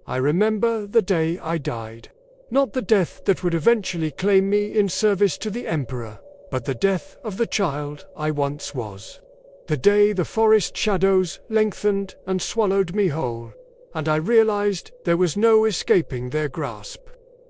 I remember the day I died. Not the death that would eventually claim me in service to the Emperor, but the death of the child I once was. The day the forest shadows lengthened and swallowed me whole, and I realized there was no escaping their grasp.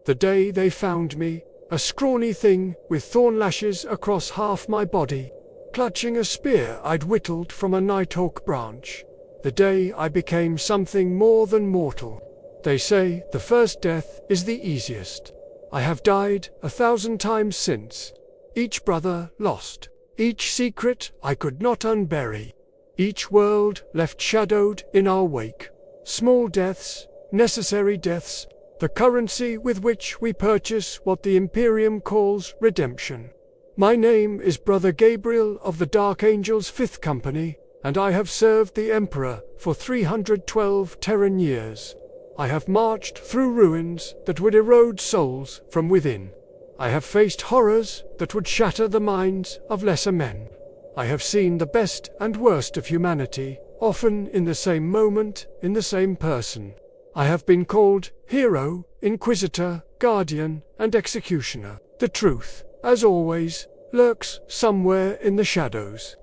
The day they found me, a scrawny thing with thorn lashes across half my body, clutching a spear I'd whittled from a nighthawk branch. The day I became something more than mortal. They say the first death is the easiest. I have died 1,000 times since. Each brother lost. Each secret I could not unbury. Each world left shadowed in our wake. Small deaths, necessary deaths, the currency with which we purchase what the Imperium calls redemption. My name is Brother Gabriel of the Dark Angel's 5th Company, and I have served the Emperor for 312 Terran years. I have marched through ruins that would erode souls from within. I have faced horrors that would shatter the minds of lesser men. I have seen the best and worst of humanity, often in the same moment, in the same person. I have been called hero, inquisitor, guardian, and executioner. The truth, as always, lurks somewhere in the shadows.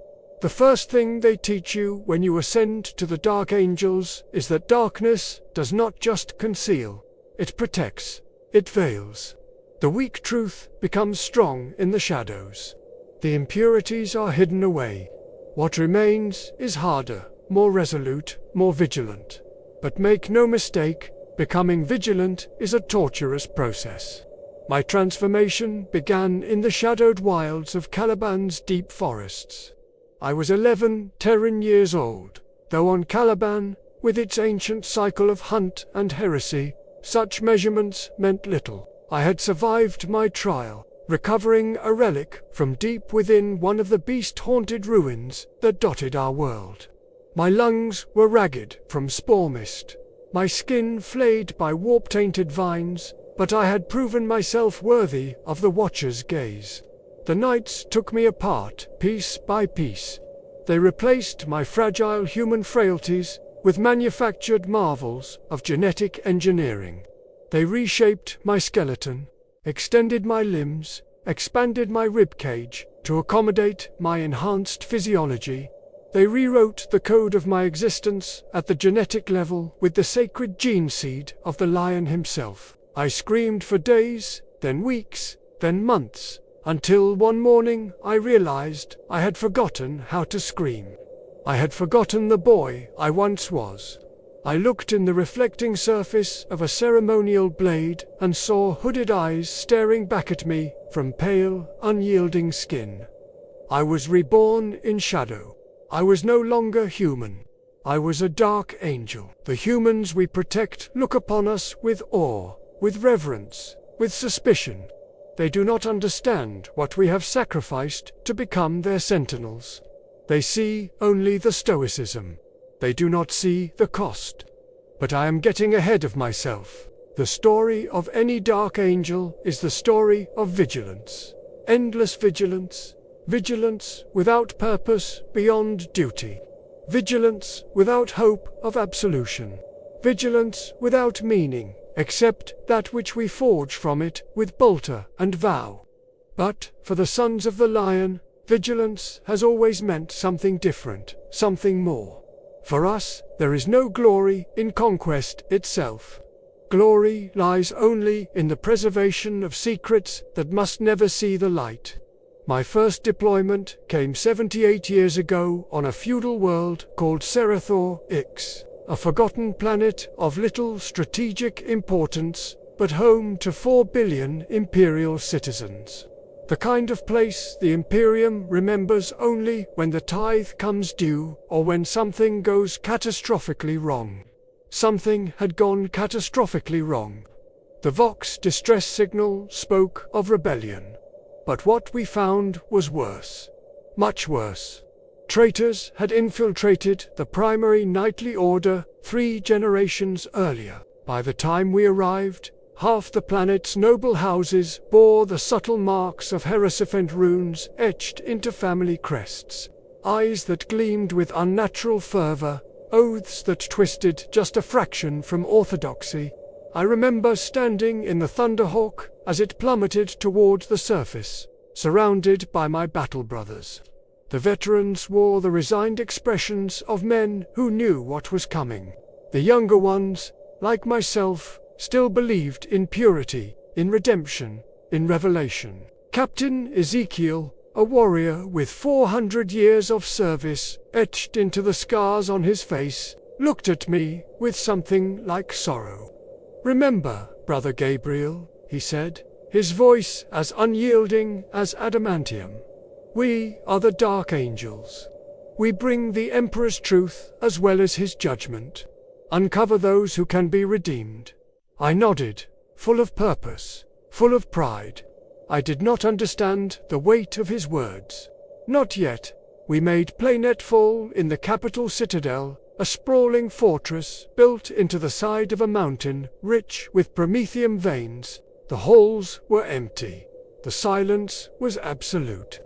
The first thing they teach you when you ascend to the Dark Angels is that darkness does not just conceal, it protects, it veils. The weak truth becomes strong in the shadows. The impurities are hidden away. What remains is harder, more resolute, more vigilant. But make no mistake, becoming vigilant is a torturous process. My transformation began in the shadowed wilds of Caliban's deep forests. I was 11 Terran years old, though on Caliban, with its ancient cycle of hunt and heresy, such measurements meant little. I had survived my trial, recovering a relic from deep within one of the beast-haunted ruins that dotted our world. My lungs were ragged from spore mist, my skin flayed by warp-tainted vines, but I had proven myself worthy of the Watcher's gaze. The nights took me apart, piece by piece. They replaced my fragile human frailties with manufactured marvels of genetic engineering. They reshaped my skeleton, extended my limbs, expanded my ribcage to accommodate my enhanced physiology. They rewrote the code of my existence at the genetic level with the sacred gene seed of the lion himself. I screamed for days, then weeks, then months, until one morning I realized I had forgotten how to scream. I had forgotten the boy I once was. I looked in the reflecting surface of a ceremonial blade and saw hooded eyes staring back at me from pale, unyielding skin. I was reborn in shadow. I was no longer human. I was a dark angel. The humans we protect look upon us with awe, with reverence, with suspicion. They do not understand what we have sacrificed to become their sentinels. They see only the stoicism. They do not see the cost. But I am getting ahead of myself. The story of any dark angel is the story of vigilance. Endless vigilance. Vigilance without purpose beyond duty. Vigilance without hope of absolution. Vigilance without meaning, except that which we forge from it with bolter and vow. But, for the Sons of the Lion, vigilance has always meant something different, something more. For us, there is no glory in conquest itself. Glory lies only in the preservation of secrets that must never see the light. My first deployment came 78 years ago on a feudal world called Serathor Ix, a forgotten planet of little strategic importance, but home to 4 billion Imperial citizens. The kind of place the Imperium remembers only when the tithe comes due or when something goes catastrophically wrong. Something had gone catastrophically wrong. The Vox distress signal spoke of rebellion. But what we found was worse. Much worse. Traitors had infiltrated the primary knightly order 3 generations earlier. By the time we arrived, half the planet's noble houses bore the subtle marks of Heresiphant runes etched into family crests. Eyes that gleamed with unnatural fervor, oaths that twisted just a fraction from orthodoxy. I remember standing in the Thunderhawk as it plummeted toward the surface, surrounded by my battle brothers. The veterans wore the resigned expressions of men who knew what was coming. The younger ones, like myself, still believed in purity, in redemption, in revelation. Captain Ezekiel, a warrior with 400 years of service etched into the scars on his face, looked at me with something like sorrow. "Remember, Brother Gabriel," he said, his voice as unyielding as adamantium. "We are the Dark Angels. We bring the Emperor's truth as well as his judgment. Uncover those who can be redeemed." I nodded, full of purpose, full of pride. I did not understand the weight of his words. Not yet. We made planetfall in the capital citadel, a sprawling fortress built into the side of a mountain rich with promethium veins. The halls were empty. The silence was absolute.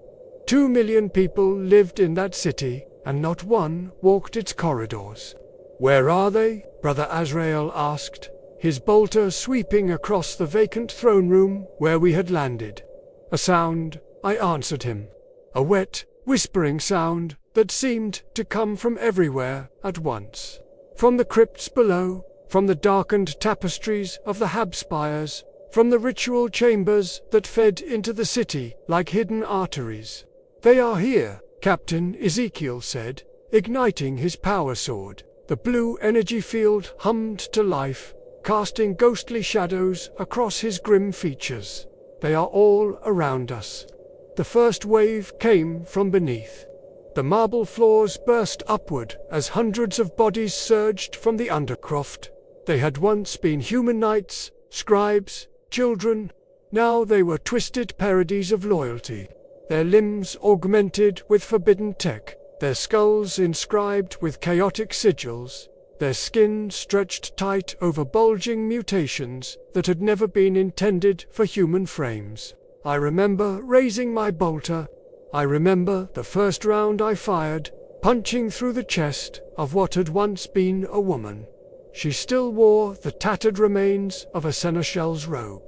2 million people lived in that city, and not one walked its corridors. "Where are they?" Brother Azrael asked, his bolter sweeping across the vacant throne room where we had landed. A sound, I answered him. A wet, whispering sound that seemed to come from everywhere at once. From the crypts below, from the darkened tapestries of the Hab spires, from the ritual chambers that fed into the city like hidden arteries. "They are here," Captain Ezekiel said, igniting his power sword. The blue energy field hummed to life, casting ghostly shadows across his grim features. "They are all around us." The first wave came from beneath. The marble floors burst upward as hundreds of bodies surged from the undercroft. They had once been human knights, scribes, children. Now they were twisted parodies of loyalty. Their limbs augmented with forbidden tech, their skulls inscribed with chaotic sigils, their skin stretched tight over bulging mutations that had never been intended for human frames. I remember raising my bolter. I remember the first round I fired, punching through the chest of what had once been a woman. She still wore the tattered remains of a seneschal's robe.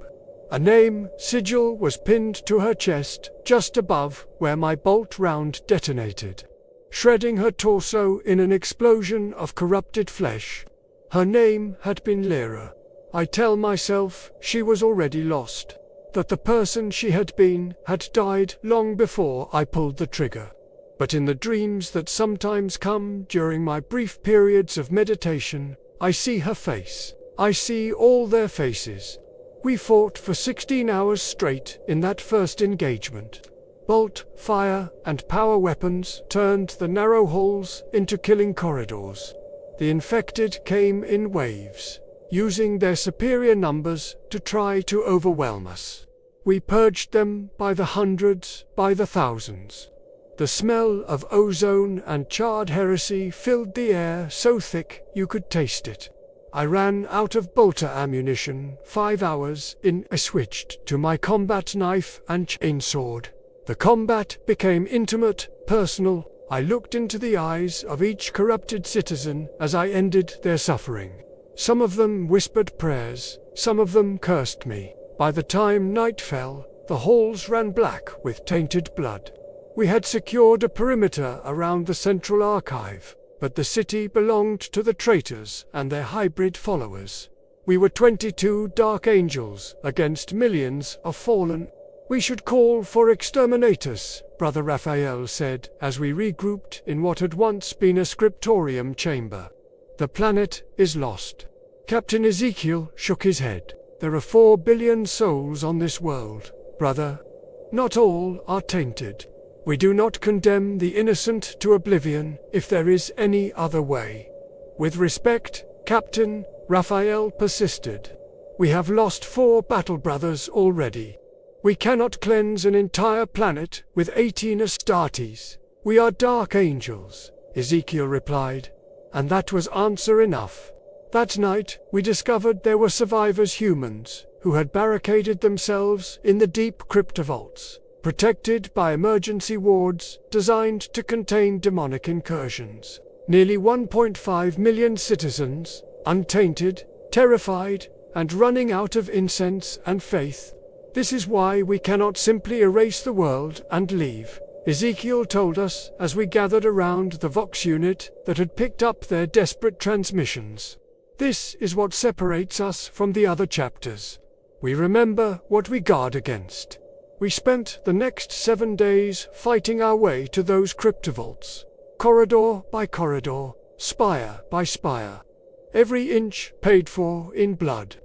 A name sigil was pinned to her chest, just above where my bolt round detonated, shredding her torso in an explosion of corrupted flesh. Her name had been Lyra. I tell myself she was already lost, that the person she had been had died long before I pulled the trigger. But in the dreams that sometimes come during my brief periods of meditation, I see her face. I see all their faces. We fought for 16 hours straight in that first engagement. Bolt, fire, and power weapons turned the narrow halls into killing corridors. The infected came in waves, using their superior numbers to try to overwhelm us. We purged them by the hundreds, by the thousands. The smell of ozone and charred heresy filled the air so thick you could taste it. I ran out of bolter ammunition 5 hours in. I switched to my combat knife and chainsword. The combat became intimate, personal. I looked into the eyes of each corrupted citizen as I ended their suffering. Some of them whispered prayers, some of them cursed me. By the time night fell, the halls ran black with tainted blood. We had secured a perimeter around the central archive, but the city belonged to the traitors and their hybrid followers. We were 22 dark angels against millions of fallen. "We should call for exterminators," Brother Raphael said as we regrouped in what had once been a scriptorium chamber. "The planet is lost." Captain Ezekiel shook his head. "There are 4 billion souls on this world, brother. Not all are tainted. We do not condemn the innocent to oblivion if there is any other way." "With respect, Captain," Raphael persisted, "we have lost 4 battle brothers already. We cannot cleanse an entire planet with 18 Astartes." "We are dark angels," Ezekiel replied, and that was answer enough. That night, we discovered there were survivors humans who had barricaded themselves in the deep cryptovaults, protected by emergency wards designed to contain demonic incursions. Nearly 1.5 million citizens, untainted, terrified, and running out of incense and faith. This is why we cannot simply erase the world and leave, Ezekiel told us as we gathered around the Vox unit that had picked up their desperate transmissions. This is what separates us from the other chapters. We remember what we guard against. We spent the next 7 days fighting our way to those cryptovaults, corridor by corridor, spire by spire. Every inch paid for in blood.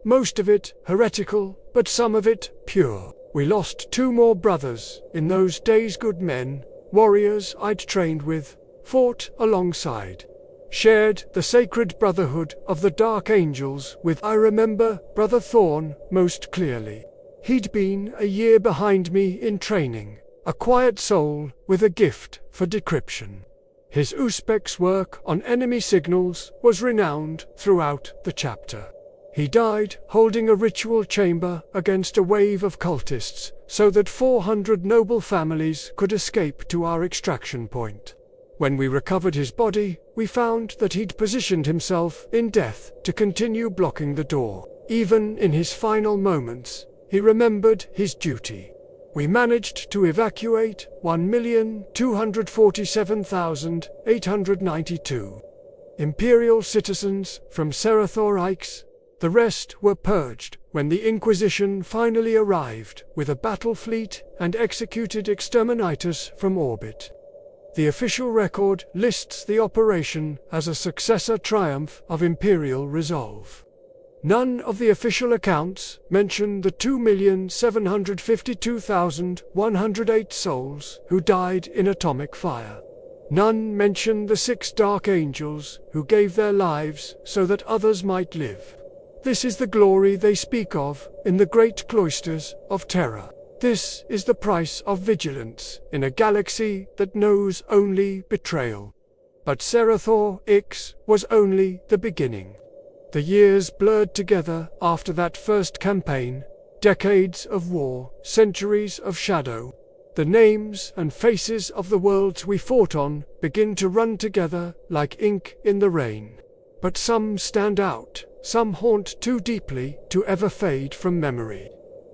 Most of it heretical, but some of it pure. We lost 2 more brothers in those days, good men, warriors I'd trained with, fought alongside, shared the sacred brotherhood of the Dark Angels with. I remember Brother Thorn most clearly. He'd been a year behind me in training, a quiet soul with a gift for decryption. His Uzbek's work on enemy signals was renowned throughout the chapter. He died holding a ritual chamber against a wave of cultists, so that 400 noble families could escape to our extraction point. When we recovered his body, we found that he'd positioned himself in death to continue blocking the door. Even in his final moments, he remembered his duty. We managed to evacuate 1,247,892 Imperial citizens from Serathor-Ikes. The rest were purged when the Inquisition finally arrived with a battle fleet and executed exterminators from orbit. The official record lists the operation as a successor triumph of Imperial resolve. None of the official accounts mention the 2,752,108 souls who died in atomic fire. None mention the 6 Dark Angels who gave their lives so that others might live. This is the glory they speak of in the great cloisters of terror. This is the price of vigilance in a galaxy that knows only betrayal. But Serathor-Ix was only the beginning. The years blurred together after that first campaign, decades of war, centuries of shadow. The names and faces of the worlds we fought on begin to run together like ink in the rain. But some stand out. Some haunt too deeply to ever fade from memory.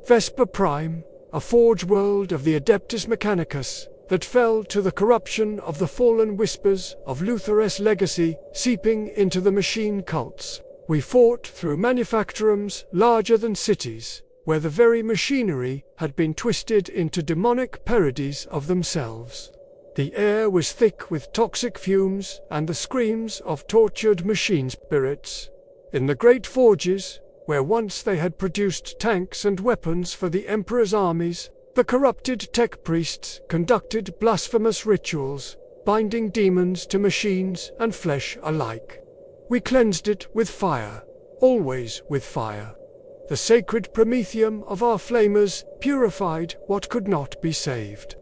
Vesper Prime, a forge world of the Adeptus Mechanicus, that fell to the corruption of the fallen whispers of Luther's legacy seeping into the machine cults. We fought through manufactorums larger than cities, where the very machinery had been twisted into demonic parodies of themselves. The air was thick with toxic fumes and the screams of tortured machine spirits. In the great forges, where once they had produced tanks and weapons for the Emperor's armies, the corrupted tech priests conducted blasphemous rituals, binding demons to machines and flesh alike. We cleansed it with fire, always with fire. The sacred promethium of our flamers purified what could not be saved.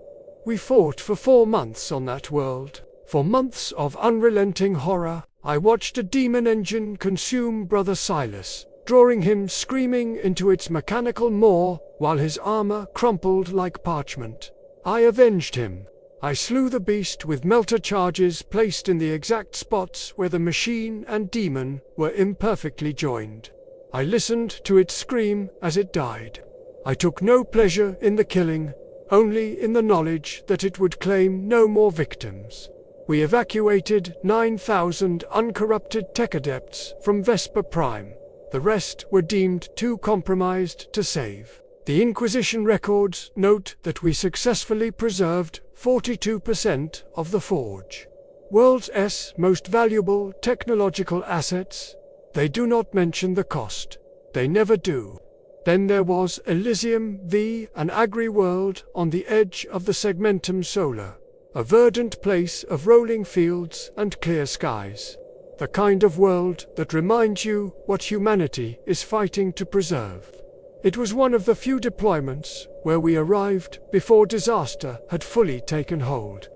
We fought for 4 months on that world, for months of unrelenting horror. I watched a demon engine consume Brother Silas, drawing him screaming into its mechanical maw while his armor crumpled like parchment. I avenged him. I slew the beast with melter charges placed in the exact spots where the machine and demon were imperfectly joined. I listened to it scream as it died. I took no pleasure in the killing, only in the knowledge that it would claim no more victims. We evacuated 9,000 uncorrupted tech adepts from Vesper Prime. The rest were deemed too compromised to save. The Inquisition records note that we successfully preserved 42% of the Forge. World's most valuable technological assets. They do not mention the cost. They never do. Then there was Elysium V, an agri-world on the edge of the Segmentum Solar. A verdant place of rolling fields and clear skies. The kind of world that reminds you what humanity is fighting to preserve. It was one of the few deployments where we arrived before disaster had fully taken hold.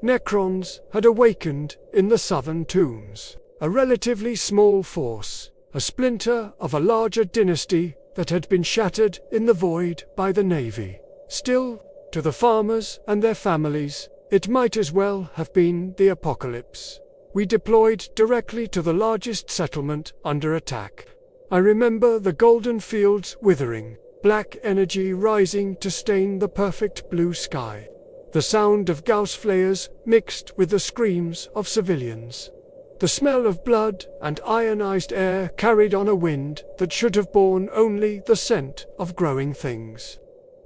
Necrons had awakened in the southern tombs. A relatively small force, a splinter of a larger dynasty that had been shattered in the void by the Navy. Still, to the farmers and their families, it might as well have been the apocalypse. we deployed directly to the largest settlement under attack. I remember the golden fields withering, black energy rising to stain the perfect blue sky. The sound of Gauss flares mixed with the screams of civilians. The smell of blood and ionized air carried on a wind that should have borne only the scent of growing things.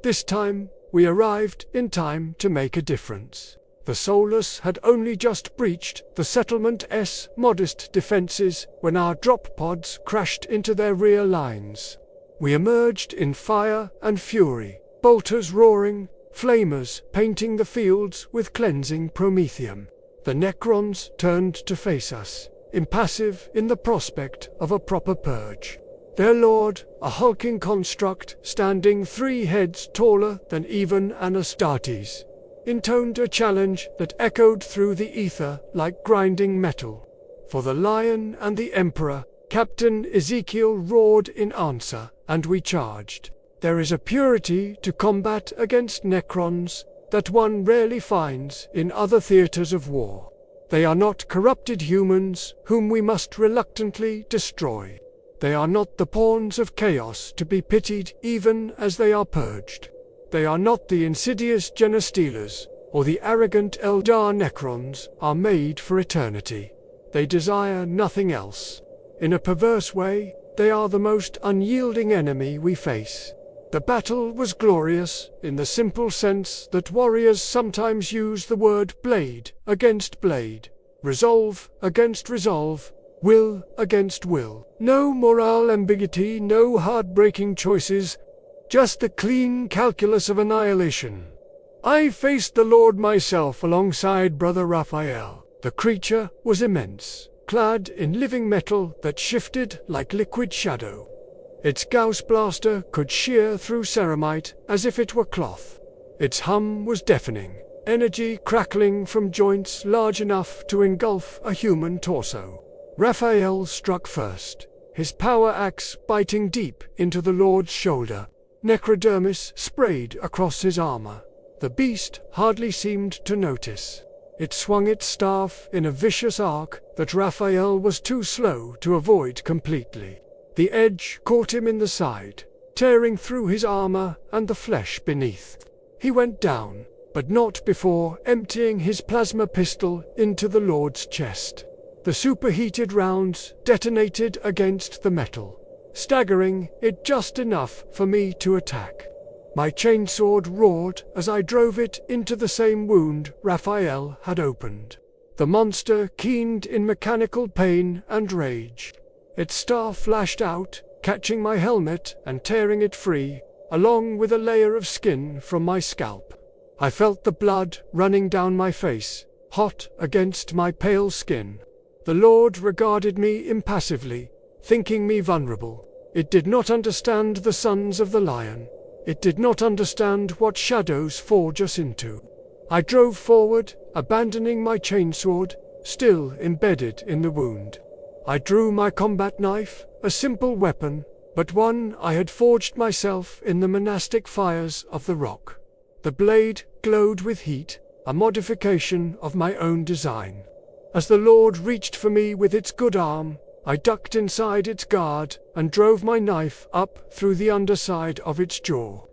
This time, we arrived in time to make a difference. The Solus had only just breached the settlement's modest defenses when our drop pods crashed into their rear lines. We emerged in fire and fury, bolters roaring, flamers painting the fields with cleansing promethium. The Necrons turned to face us, impassive in the prospect of a proper purge. Their lord, a hulking construct standing 3 heads taller than even Anastartes, intoned a challenge that echoed through the ether like grinding metal. For the Lion and the Emperor, Captain Ezekiel roared in answer, and we charged. There is a purity to combat against Necrons that one rarely finds in other theaters of war. They are not corrupted humans whom we must reluctantly destroy. They are not the pawns of chaos to be pitied even as they are purged. They are not the insidious Genestealers, or the arrogant Eldar. Necrons are made for eternity. They desire nothing else. In a perverse way, they are the most unyielding enemy we face. The battle was glorious, in the simple sense that warriors sometimes use the word blade against blade, resolve against resolve, will against will. No moral ambiguity, no heartbreaking choices, just the clean calculus of annihilation. I faced the Lord myself alongside Brother Raphael. The creature was immense, clad in living metal that shifted like liquid shadow. Its Gauss blaster could shear through ceramite as if it were cloth. Its hum was deafening, energy crackling from joints large enough to engulf a human torso. Raphael struck first, his power axe biting deep into the Lord's shoulder. Necrodermis sprayed across his armor. The beast hardly seemed to notice. It swung its staff in a vicious arc that Raphael was too slow to avoid completely. The edge caught him in the side, tearing through his armor and the flesh beneath. He went down, but not before emptying his plasma pistol into the Lord's chest. The superheated rounds detonated against the metal, staggering it just enough for me to attack. My chainsword roared as I drove it into the same wound Raphael had opened. The monster keened in mechanical pain and rage. Its staff flashed out, catching my helmet and tearing it free, along with a layer of skin from my scalp. I felt the blood running down my face, hot against my pale skin. The Lord regarded me impassively, thinking me vulnerable. It did not understand the sons of the Lion. It did not understand what shadows forge us into. I drove forward, abandoning my chainsword, still embedded in the wound. I drew my combat knife, a simple weapon, but one I had forged myself in the monastic fires of the rock. The blade glowed with heat, a modification of my own design. As the Lord reached for me with its good arm, I ducked inside its guard and drove my knife up through the underside of its jaw.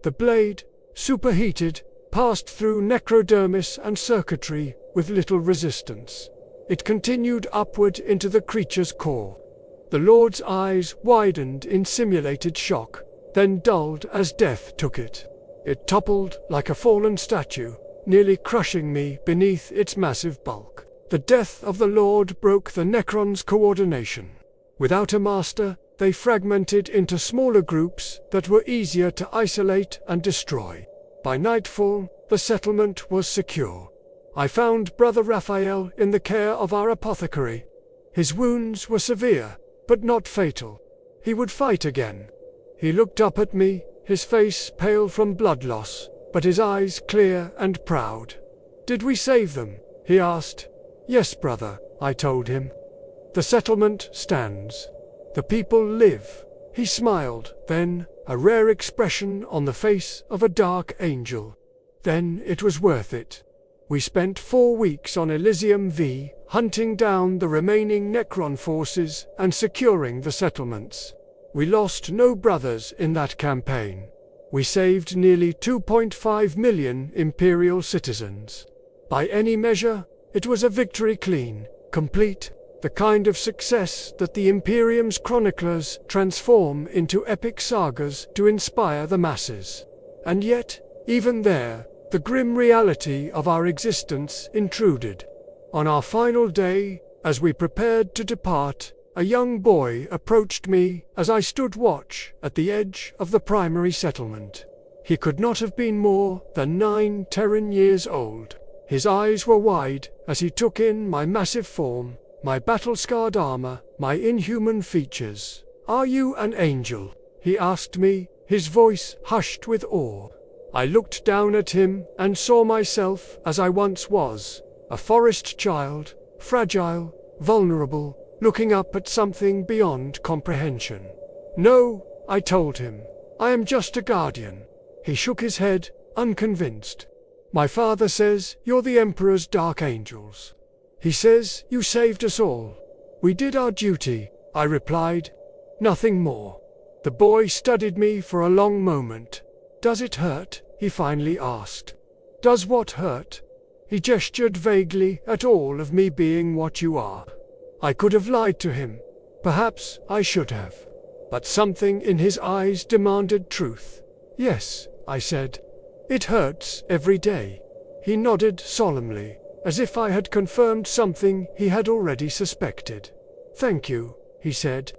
The blade, superheated, passed through necrodermis and circuitry with little resistance. It continued upward into the creature's core. The Lord's eyes widened in simulated shock, then dulled as death took it. It toppled like a fallen statue, nearly crushing me beneath its massive bulk. The death of the Lord broke the Necron's coordination. Without a master, they fragmented into smaller groups that were easier to isolate and destroy. By nightfall, the settlement was secure. I found Brother Raphael in the care of our apothecary. His wounds were severe, but not fatal. He would fight again. He looked up at me, his face pale from blood loss, but his eyes clear and proud. "Did we save them?" he asked. "Yes, brother," I told him. "The settlement stands. The people live." He smiled, then, a rare expression on the face of a dark angel. "Then it was worth it." We spent 4 weeks on Elysium V, hunting down the remaining Necron forces and securing the settlements. We lost no brothers in that campaign. We saved nearly 2.5 million Imperial citizens. By any measure, it was a victory clean, complete, the kind of success that the Imperium's chroniclers transform into epic sagas to inspire the masses. And yet, even there, the grim reality of our existence intruded. On our final day, as we prepared to depart, a young boy approached me as I stood watch at the edge of the primary settlement. He could not have been more than 9 Terran years old. His eyes were wide as he took in my massive form, my battle-scarred armor, my inhuman features. "Are you an angel?" he asked me, his voice hushed with awe. I looked down at him and saw myself as I once was, a forest child, fragile, vulnerable, looking up at something beyond comprehension. "No," I told him, "I am just a guardian." He shook his head, unconvinced. "My father says you're the Emperor's dark angels. He says you saved us all." "We did our duty," I replied. "Nothing more." The boy studied me for a long moment. "Does it hurt?" he finally asked. "Does what hurt?" He gestured vaguely at all of me being what you are. I could have lied to him. Perhaps I should have. But something in his eyes demanded truth. "Yes," I said. "It hurts every day." He nodded solemnly, as if I had confirmed something he had already suspected. "Thank you," he said.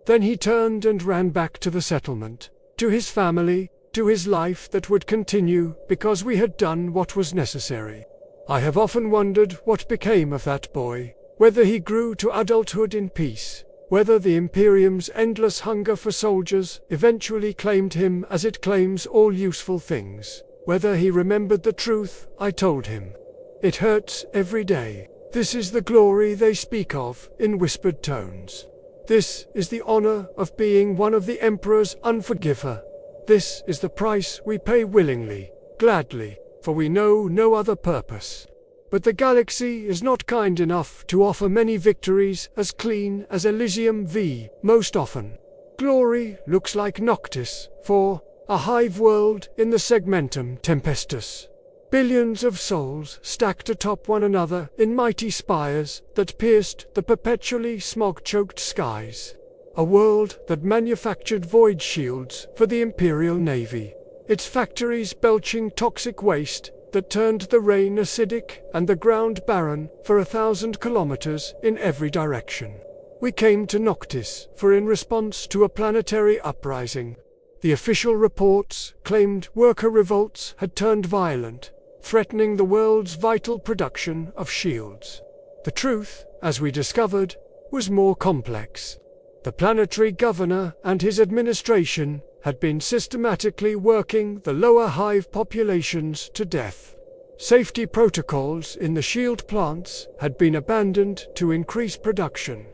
Then he turned and ran back to the settlement, to his family, to his life that would continue because we had done what was necessary. I have often wondered what became of that boy, whether he grew to adulthood in peace, whether the Imperium's endless hunger for soldiers eventually claimed him as it claims all useful things, whether he remembered the truth I told him. "It hurts every day. This is the glory they speak of in whispered tones. This is the honor of being one of the Emperor's unforgiver. This is the price we pay willingly, gladly, for we know no other purpose. But the galaxy is not kind enough to offer many victories as clean as Elysium V most often. Glory looks like Noctis, for a hive world in the segmentum tempestus. Billions of souls stacked atop one another in mighty spires that pierced the perpetually smog-choked skies. A world that manufactured void shields for the Imperial Navy, its factories belching toxic waste that turned the rain acidic and the ground barren for 1,000 kilometers in every direction. We came to Noctis for in response to a planetary uprising. The official reports claimed worker revolts had turned violent, threatening the world's vital production of shields. The truth, as we discovered, was more complex. The planetary governor and his administration had been systematically working the lower hive populations to death. Safety protocols in the shield plants had been abandoned to increase production.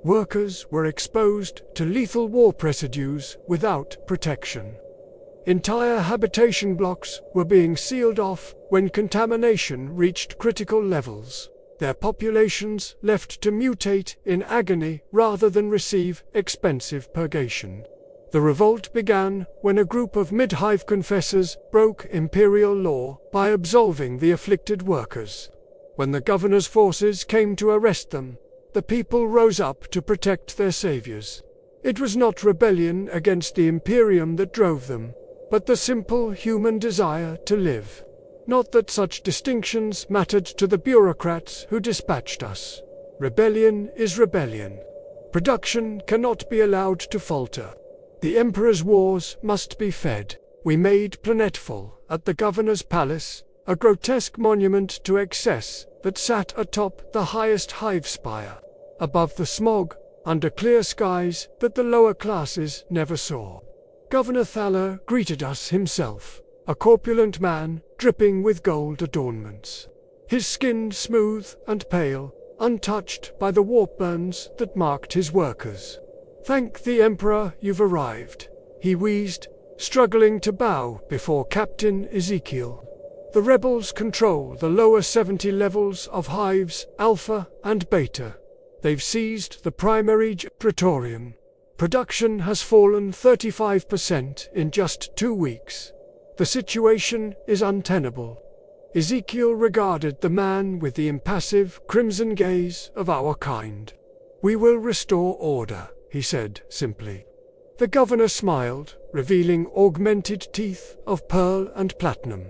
Workers were exposed to lethal warp residues without protection. Entire habitation blocks were being sealed off when contamination reached critical levels, their populations left to mutate in agony rather than receive expensive purgation. The revolt began when a group of mid-hive confessors broke imperial law by absolving the afflicted workers. When the governor's forces came to arrest them, the people rose up to protect their saviors. It was not rebellion against the Imperium that drove them, but the simple human desire to live. Not that such distinctions mattered to the bureaucrats who dispatched us. Rebellion is rebellion. Production cannot be allowed to falter. The Emperor's wars must be fed. We made Planetful at the governor's palace, a grotesque monument to excess that sat atop the highest hive spire, above the smog, under clear skies that the lower classes never saw. Governor Thaler greeted us himself, a corpulent man dripping with gold adornments. His skin smooth and pale, untouched by the warp burns that marked his workers. "Thank the Emperor you've arrived," he wheezed, struggling to bow before Captain Ezekiel. The rebels control the lower 70 levels of hives, Alpha and Beta. They've seized the primary Praetorium. Production has fallen 35% in just 2 weeks. The situation is untenable. Ezekiel regarded the man with the impassive, crimson gaze of our kind. "We will restore order," he said simply. The governor smiled, revealing augmented teeth of pearl and platinum.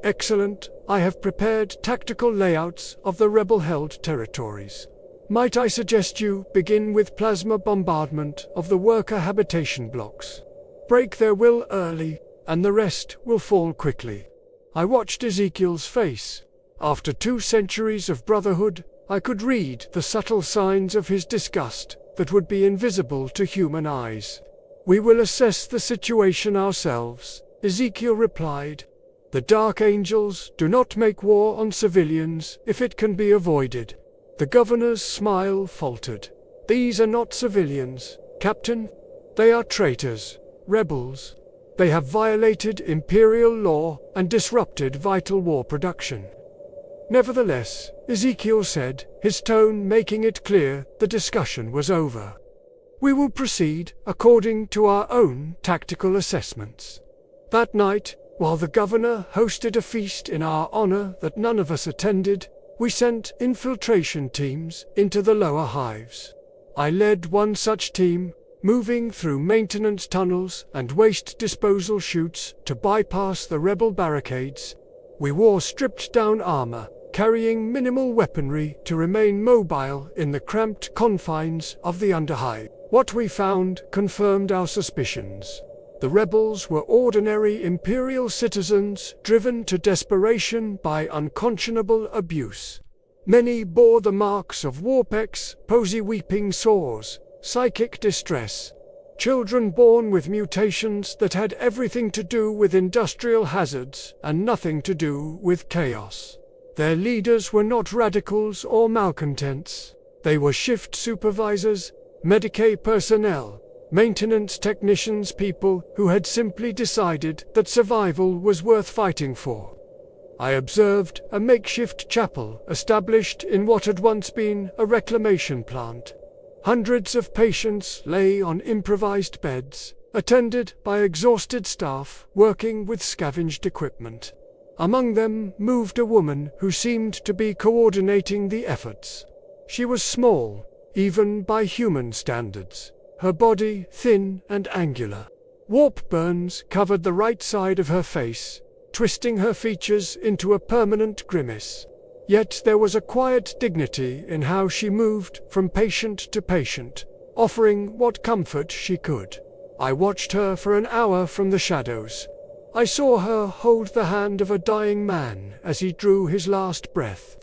"Excellent. I have prepared tactical layouts of the rebel-held territories. Might I suggest you begin with plasma bombardment of the worker habitation blocks? Break their will early, and the rest will fall quickly." I watched Ezekiel's face. After 2 centuries of brotherhood, I could read the subtle signs of his disgust that would be invisible to human eyes. "We will assess the situation ourselves," Ezekiel replied. "The Dark Angels do not make war on civilians if it can be avoided." The governor's smile faltered. "These are not civilians, Captain. They are traitors, rebels. They have violated imperial law and disrupted vital war production." Nevertheless, Ezekiel said, his tone making it clear the discussion was over. "We will proceed according to our own tactical assessments." That night, while the governor hosted a feast in our honor that none of us attended, we sent infiltration teams into the lower hives. I led one such team, moving through maintenance tunnels and waste disposal chutes to bypass the rebel barricades. We wore stripped-down armor, carrying minimal weaponry to remain mobile in the cramped confines of the underhive. What we found confirmed our suspicions. The rebels were ordinary imperial citizens driven to desperation by unconscionable abuse. Many bore the marks of warpex, posy weeping sores, psychic distress. Children born with mutations that had everything to do with industrial hazards and nothing to do with chaos. Their leaders were not radicals or malcontents. They were shift supervisors, Medicaid personnel, maintenance technicians, people who had simply decided that survival was worth fighting for. I observed a makeshift chapel established in what had once been a reclamation plant. Hundreds of patients lay on improvised beds, attended by exhausted staff working with scavenged equipment. Among them moved a woman who seemed to be coordinating the efforts. She was small, even by human standards. Her body thin and angular. Warp burns covered the right side of her face, twisting her features into a permanent grimace. Yet there was a quiet dignity in how she moved from patient to patient, offering what comfort she could. I watched her for an hour from the shadows. I saw her hold the hand of a dying man as he drew his last breath.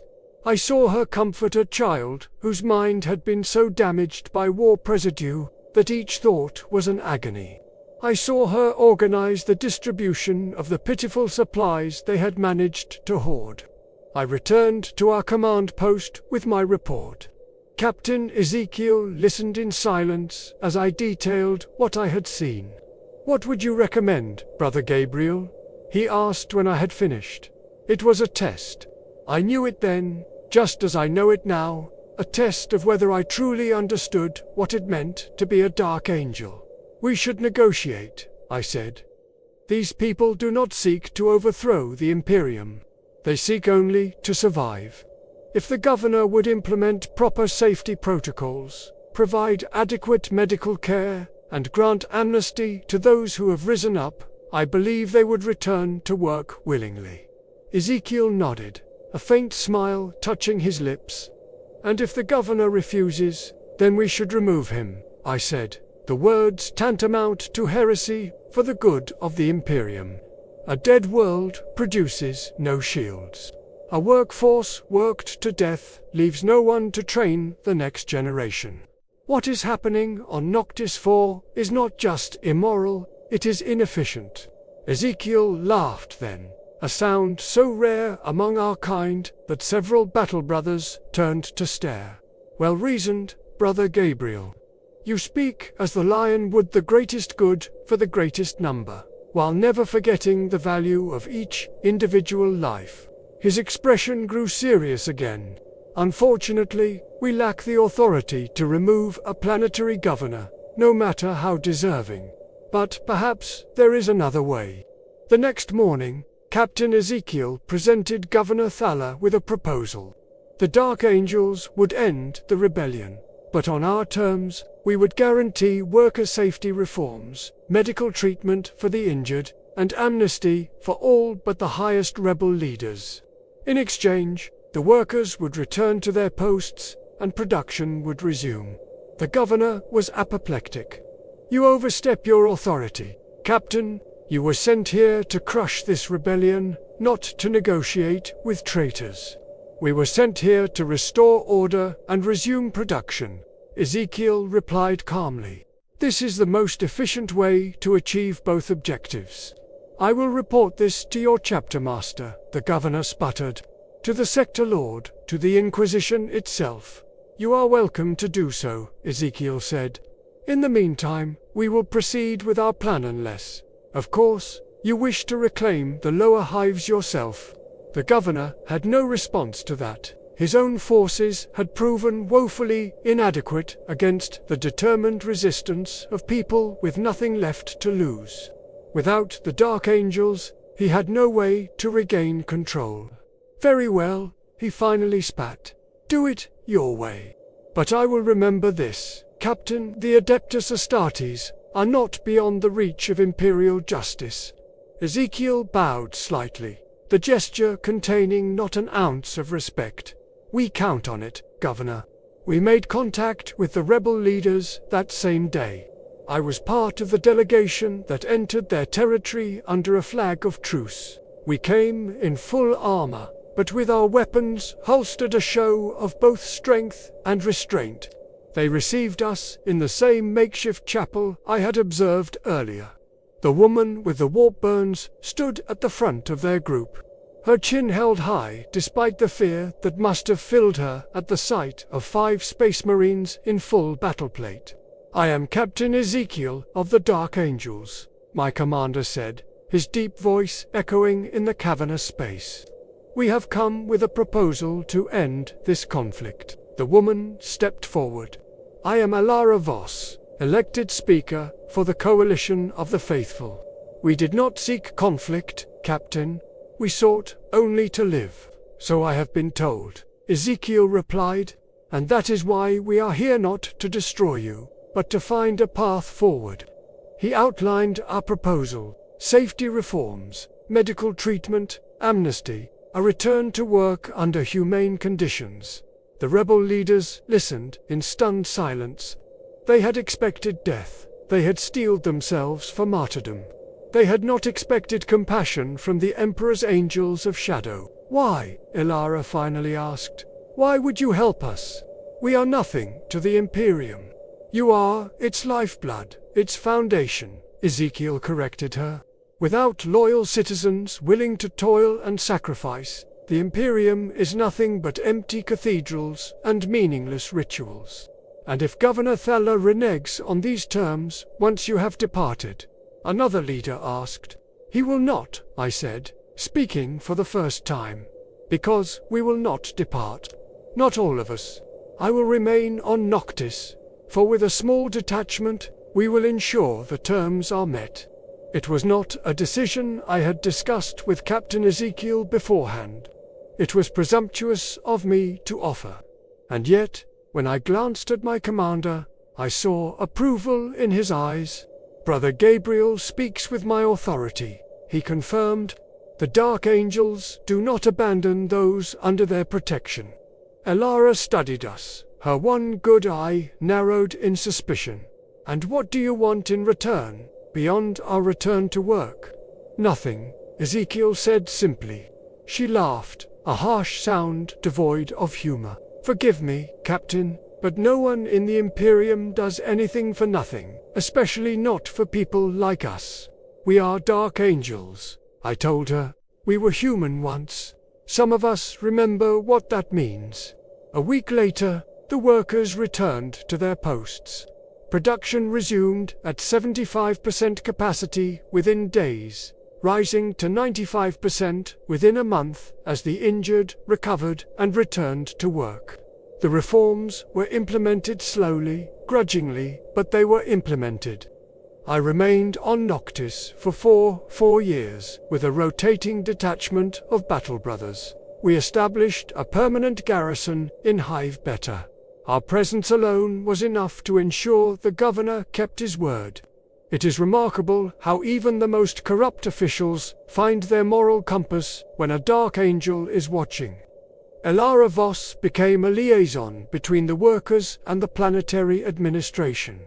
I saw her comfort a child whose mind had been so damaged by war residue that each thought was an agony. I saw her organize the distribution of the pitiful supplies they had managed to hoard. I returned to our command post with my report. Captain Ezekiel listened in silence as I detailed what I had seen. "What would you recommend, Brother Gabriel?" he asked when I had finished. It was a test. I knew it then, just as I know it now, a test of whether I truly understood what it meant to be a Dark Angel. "We should negotiate," I said. "These people do not seek to overthrow the Imperium. They seek only to survive. If the governor would implement proper safety protocols, provide adequate medical care, and grant amnesty to those who have risen up, I believe they would return to work willingly." Ezekiel nodded, a faint smile touching his lips. "And if the governor refuses, then we should remove him," I said, the words tantamount to heresy for the good of the Imperium. A dead world produces no shields. A workforce worked to death leaves no one to train the next generation. What is happening on Noctis 4 is not just immoral, it is inefficient. Ezekiel laughed then, a sound so rare among our kind that several battle brothers turned to stare. "Well reasoned, Brother Gabriel. You speak as the lion would the greatest good for the greatest number. while never forgetting the value of each individual life. His expression grew serious again. Unfortunately, we lack the authority to remove a planetary governor, no matter how deserving. But perhaps there is another way. The next morning, Captain Ezekiel presented Governor Thaler with a proposal. The Dark Angels would end the rebellion, but on our terms, we would guarantee worker safety reforms, medical treatment for the injured, and amnesty for all but the highest rebel leaders. In exchange, the workers would return to their posts, and production would resume. The governor was apoplectic. "You overstep your authority, Captain. You were sent here to crush this rebellion, not to negotiate with traitors." "We were sent here to restore order and resume production," Ezekiel replied calmly. "This is the most efficient way to achieve both objectives." "I will report this to your chapter master," the governor sputtered. "To the sector lord, to the Inquisition itself." "You are welcome to do so," Ezekiel said. "In the meantime, we will proceed with our plan unless, of course, you wish to reclaim the lower hives yourself." The governor had no response to that. His own forces had proven woefully inadequate against the determined resistance of people with nothing left to lose. Without the Dark Angels, he had no way to regain control. "Very well," he finally spat. "Do it your way. But I will remember this, Captain. The Adeptus Astartes are not beyond the reach of Imperial justice." Ezekiel bowed slightly, the gesture containing not an ounce of respect. "We count on it, Governor. We made contact with the rebel leaders that same day. I was part of the delegation that entered their territory under a flag of truce. We came in full armor, but with our weapons holstered, a show of both strength and restraint. They received us in the same makeshift chapel I had observed earlier. The woman with the warp burns stood at the front of their group, her chin held high despite the fear that must have filled her at the sight of 5 Space Marines in full battleplate. "I am Captain Ezekiel of the Dark Angels," my commander said, his deep voice echoing in the cavernous space. "We have come with a proposal to end this conflict." The woman stepped forward. "I am Alara Voss, elected speaker for the Coalition of the Faithful. We did not seek conflict, Captain. We sought only to live, so I have been told," Ezekiel replied, "and that is why we are here, not to destroy you, but to find a path forward." He outlined our proposal: safety reforms, medical treatment, amnesty, a return to work under humane conditions. The rebel leaders listened in stunned silence. They had expected death. They had steeled themselves for martyrdom. They had not expected compassion from the Emperor's angels of shadow. "Why?" Ilara finally asked. "Why would you help us? We are nothing to the Imperium." "You are its lifeblood, its foundation," Ezekiel corrected her. "Without loyal citizens willing to toil and sacrifice, the Imperium is nothing but empty cathedrals and meaningless rituals. And if Governor Thaler reneges on these terms once you have departed?" another leader asked. "He will not," I said, speaking for the first time. "Because we will not depart. Not all of us. I will remain on Noctis, for with a small detachment, we will ensure the terms are met." It was not a decision I had discussed with Captain Ezekiel beforehand. It was presumptuous of me to offer. And yet, when I glanced at my commander, I saw approval in his eyes. "Brother Gabriel speaks with my authority," he confirmed. "The Dark Angels do not abandon those under their protection." Elara studied us, her one good eye narrowed in suspicion. "And what do you want in return, beyond our return to work?" "Nothing," Ezekiel said simply. She laughed, a harsh sound devoid of humor. "Forgive me, Captain, but no one in the Imperium does anything for nothing, especially not for people like us. We are Dark Angels," I told her. "We were human once. Some of us remember what that means." A week later, the workers returned to their posts. Production resumed at 75% capacity within days, rising to 95% within a month as the injured recovered and returned to work. The reforms were implemented slowly, grudgingly, but they were implemented. I remained on Noctis for four years, with a rotating detachment of Battle Brothers. We established a permanent garrison in Hive Beta. Our presence alone was enough to ensure the governor kept his word. It is remarkable how even the most corrupt officials find their moral compass when a dark angel is watching. Elara Voss became a liaison between the workers and the planetary administration.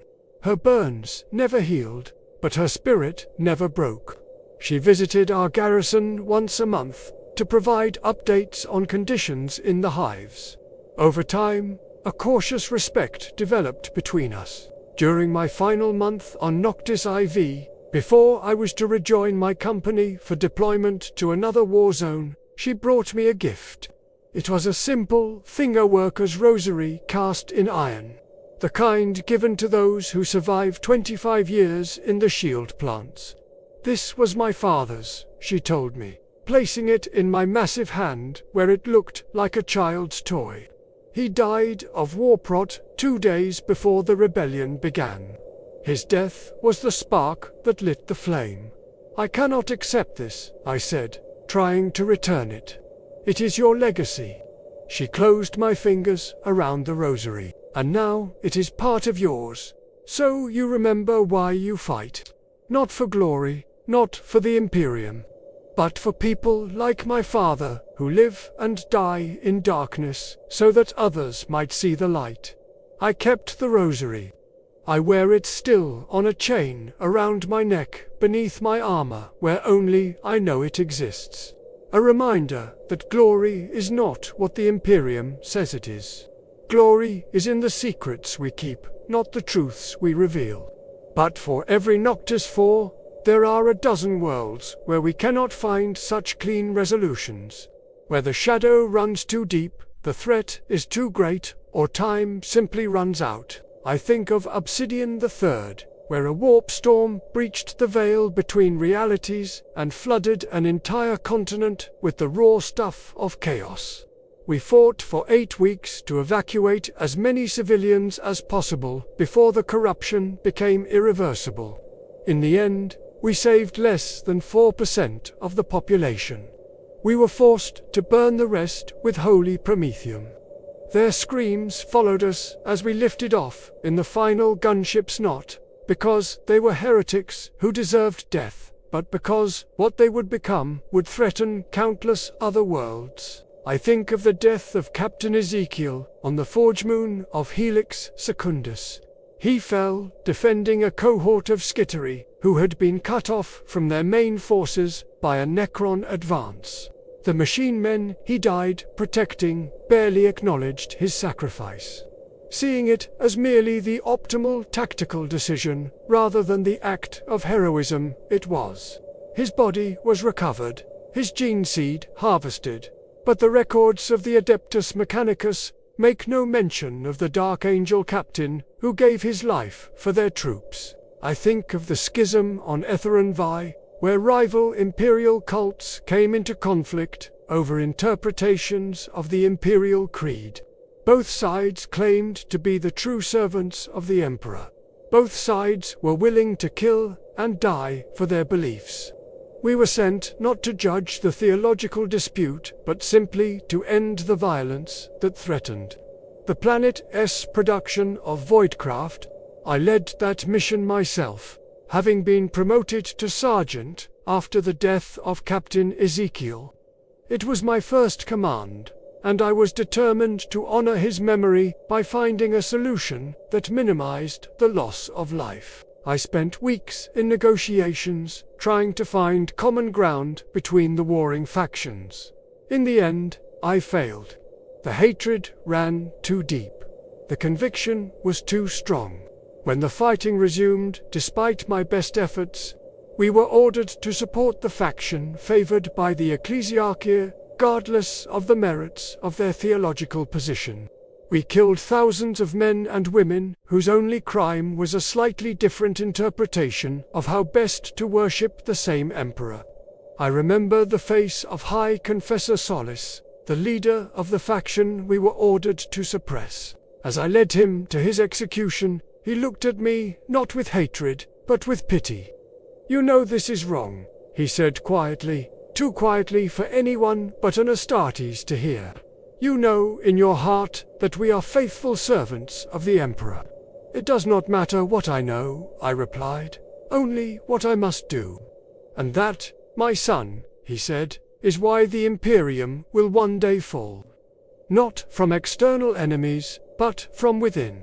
Her burns never healed, but her spirit never broke. She visited our garrison once a month to provide updates on conditions in the hives. Over time, a cautious respect developed between us. During my final month on Noctis IV, before I was to rejoin my company for deployment to another war zone, she brought me a gift. It was a simple finger-worker's rosary cast in iron, the kind given to those who survive 25 years in the shield plants. This was my father's, she told me, placing it in my massive hand where it looked like a child's toy. He died of warprot 2 days before the rebellion began. His death was the spark that lit the flame. I cannot accept this, I said, trying to return it. It is your legacy. She closed my fingers around the rosary. And now it is part of yours. So you remember why you fight. Not for glory, not for the Imperium, but for people like my father who live and die in darkness so that others might see the light. I kept the rosary. I wear it still on a chain around my neck beneath my armor where only I know it exists. A reminder that glory is not what the Imperium says it is. Glory is in the secrets we keep, not the truths we reveal. But for every Noctis 4, there are a dozen worlds where we cannot find such clean resolutions. Where the shadow runs too deep, the threat is too great, or time simply runs out. I think of Obsidian III, where a warp storm breached the veil between realities and flooded an entire continent with the raw stuff of chaos. We fought for 8 weeks to evacuate as many civilians as possible before the corruption became irreversible. In the end, we saved less than 4% of the population. We were forced to burn the rest with holy promethium. Their screams followed us as we lifted off in the final gunship's knot, because they were heretics who deserved death, but because what they would become would threaten countless other worlds. I think of the death of Captain Ezekiel on the forge moon of Helix Secundus. He fell defending a cohort of Skittery who had been cut off from their main forces by a Necron advance. The machine men he died protecting barely acknowledged his sacrifice, seeing it as merely the optimal tactical decision rather than the act of heroism it was. His body was recovered, his gene seed harvested, but the records of the Adeptus Mechanicus make no mention of the Dark Angel captain who gave his life for their troops. I think of the schism on Etheron Vi, where rival imperial cults came into conflict over interpretations of the imperial creed. Both sides claimed to be the true servants of the Emperor. Both sides were willing to kill and die for their beliefs. We were sent not to judge the theological dispute, but simply to end the violence that threatened the planet's production of Voidcraft. I led that mission myself, having been promoted to sergeant after the death of Captain Ezekiel. It was my first command, and I was determined to honor his memory by finding a solution that minimized the loss of life. I spent weeks in negotiations, trying to find common ground between the warring factions. In the end, I failed. The hatred ran too deep. The conviction was too strong. When the fighting resumed, despite my best efforts, we were ordered to support the faction favored by the Ecclesiarchy, regardless of the merits of their theological position. We killed thousands of men and women whose only crime was a slightly different interpretation of how best to worship the same emperor. I remember the face of High Confessor Solis, the leader of the faction we were ordered to suppress. As I led him to his execution, he looked at me not with hatred, but with pity. "You know this is wrong," he said quietly, too quietly for anyone but an Astartes to hear. "You know in your heart that we are faithful servants of the Emperor." "It does not matter what I know," I replied, "only what I must do. And that, my son," he said, "is why the Imperium will one day fall. Not from external enemies, but from within.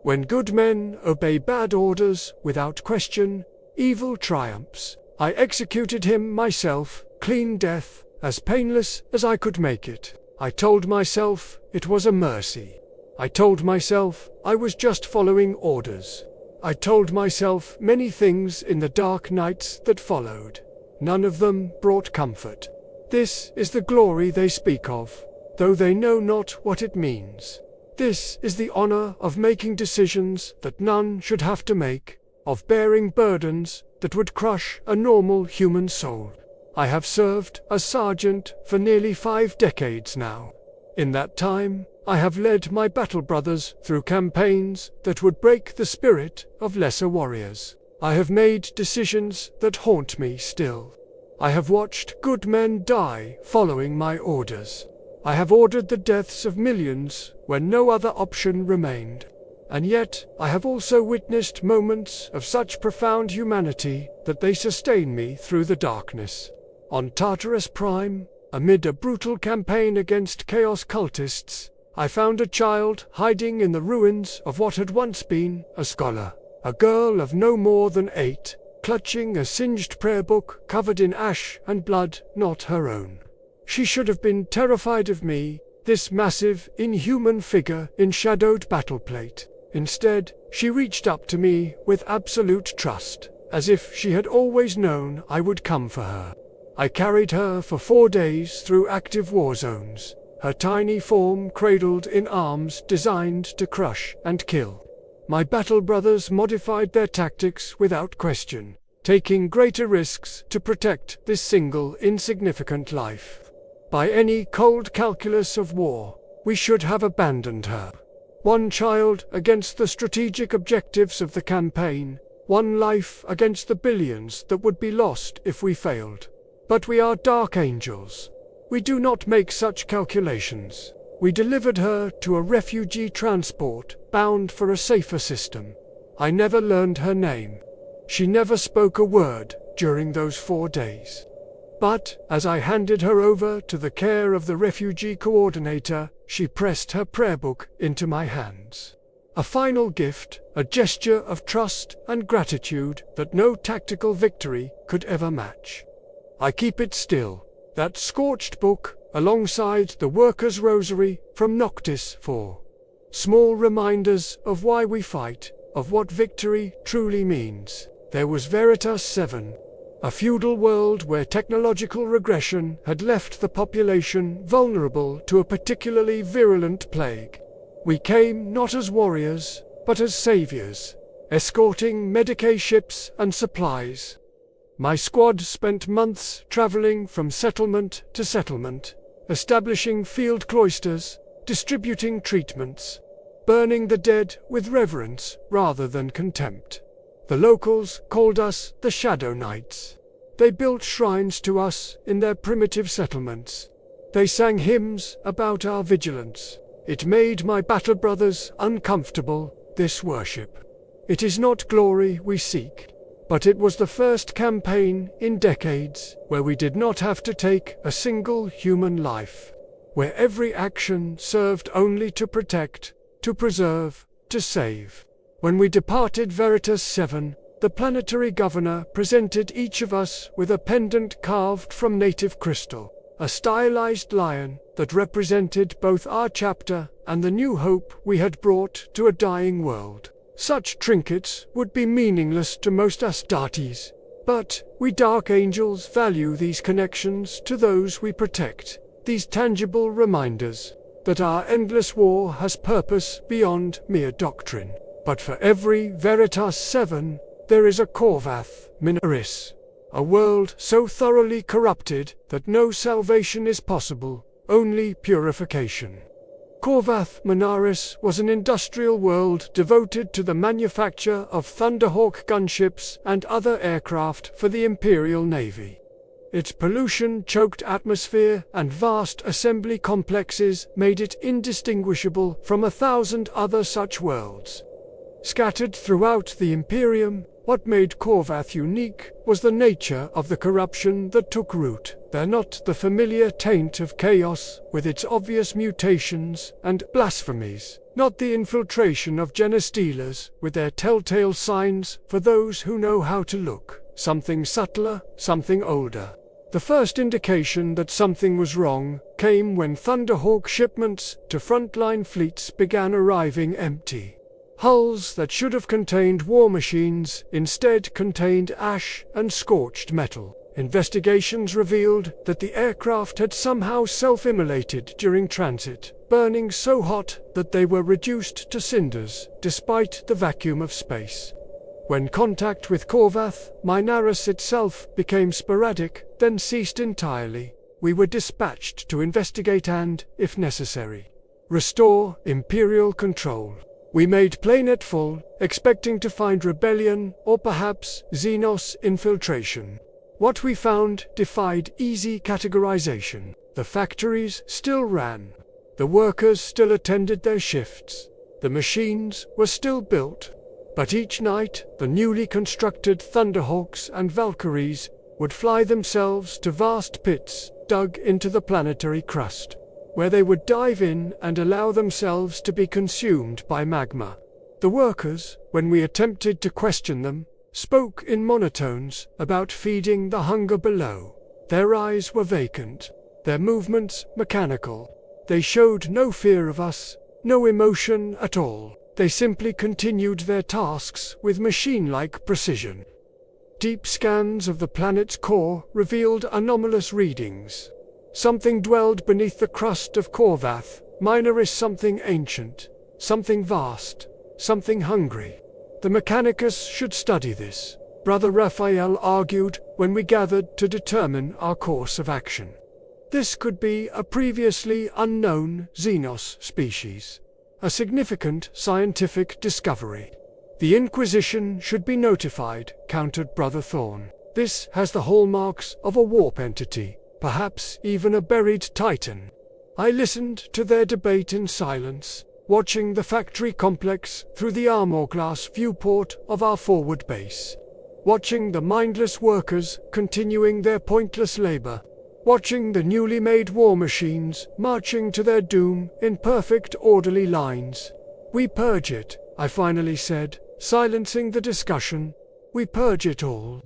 When good men obey bad orders without question, evil triumphs. I executed him myself, clean death, as painless as I could make it. I told myself it was a mercy. I told myself I was just following orders. I told myself many things in the dark nights that followed. None of them brought comfort. This is the glory they speak of, though they know not what it means. This is the honor of making decisions that none should have to make, of bearing burdens that would crush a normal human soul. I have served as sergeant for nearly 5 decades now. In that time, I have led my battle brothers through campaigns that would break the spirit of lesser warriors. I have made decisions that haunt me still. I have watched good men die following my orders. I have ordered the deaths of millions when no other option remained. And yet, I have also witnessed moments of such profound humanity that they sustain me through the darkness. On Tartarus Prime, amid a brutal campaign against Chaos cultists, I found a child hiding in the ruins of what had once been a scholar, a girl of no more than 8, clutching a singed prayer book covered in ash and blood not her own. She should have been terrified of me, this massive, inhuman figure in shadowed battleplate. Instead, she reached up to me with absolute trust, as if she had always known I would come for her. I carried her for 4 days through active war zones, her tiny form cradled in arms designed to crush and kill. My battle brothers modified their tactics without question, taking greater risks to protect this single insignificant life. By any cold calculus of war, we should have abandoned her. One child against the strategic objectives of the campaign, one life against the billions that would be lost if we failed. But we are dark angels. We do not make such calculations. We delivered her to a refugee transport bound for a safer system. I never learned her name. She never spoke a word during those 4 days. But, as I handed her over to the care of the refugee coordinator, she pressed her prayer book into my hands. A final gift, a gesture of trust and gratitude that no tactical victory could ever match. I keep it still, that scorched book, alongside the Workers' Rosary from Noctis for small reminders of why we fight, of what victory truly means. There was Veritas 7. A feudal world where technological regression had left the population vulnerable to a particularly virulent plague. We came not as warriors, but as saviors, escorting Medicae ships and supplies. My squad spent months traveling from settlement to settlement, establishing field cloisters, distributing treatments, burning the dead with reverence rather than contempt. The locals called us the Shadow Knights. They built shrines to us in their primitive settlements. They sang hymns about our vigilance. It made my battle brothers uncomfortable, this worship. It is not glory we seek, but it was the first campaign in decades where we did not have to take a single human life, where every action served only to protect, to preserve, to save. When we departed Veritas 7, the planetary governor presented each of us with a pendant carved from native crystal, a stylized lion that represented both our chapter and the new hope we had brought to a dying world. Such trinkets would be meaningless to most Astartes, but we Dark Angels value these connections to those we protect, these tangible reminders. that our endless war has purpose beyond mere doctrine. But for every Veritas 7, there is a Korvath Minaris, a world so thoroughly corrupted that no salvation is possible, only purification. Korvath Minaris was an industrial world devoted to the manufacture of Thunderhawk gunships and other aircraft for the Imperial Navy. Its pollution-choked atmosphere and vast assembly complexes made it indistinguishable from 1,000 other such worlds. Scattered throughout the Imperium, what made Korvath unique was the nature of the corruption that took root there, not the familiar taint of chaos with its obvious mutations and blasphemies, not the infiltration of genestealers with their telltale signs for those who know how to look, something subtler, something older. The first indication that something was wrong came when Thunderhawk shipments to frontline fleets began arriving empty. Hulls that should have contained war machines instead contained ash and scorched metal. Investigations revealed that the aircraft had somehow self-immolated during transit, burning so hot that they were reduced to cinders, despite the vacuum of space. When contact with Korvath Minaris itself became sporadic, then ceased entirely, we were dispatched to investigate and, if necessary, restore Imperial control. We made planetfall, expecting to find rebellion or perhaps Xenos infiltration. What we found defied easy categorization. The factories still ran. The workers still attended their shifts. The machines were still built. But each night, the newly constructed Thunderhawks and Valkyries would fly themselves to vast pits dug into the planetary crust, where they would dive in and allow themselves to be consumed by magma. The workers, when we attempted to question them, spoke in monotones about feeding the hunger below. Their eyes were vacant, their movements mechanical. They showed no fear of us, no emotion at all. They simply continued their tasks with machine-like precision. Deep scans of the planet's core revealed anomalous readings. Something dwelled beneath the crust of Korvath Minaris, something ancient, something vast, something hungry. The Mechanicus should study this, Brother Raphael argued when we gathered to determine our course of action. This could be a previously unknown Xenos species, a significant scientific discovery. The Inquisition should be notified, countered Brother Thorn. This has the hallmarks of a warp entity, perhaps even a buried titan. I listened to their debate in silence, watching the factory complex through the armor-glass viewport of our forward base. Watching the mindless workers continuing their pointless labor. Watching the newly made war machines marching to their doom in perfect orderly lines. We purge it, I finally said, silencing the discussion. We purge it all.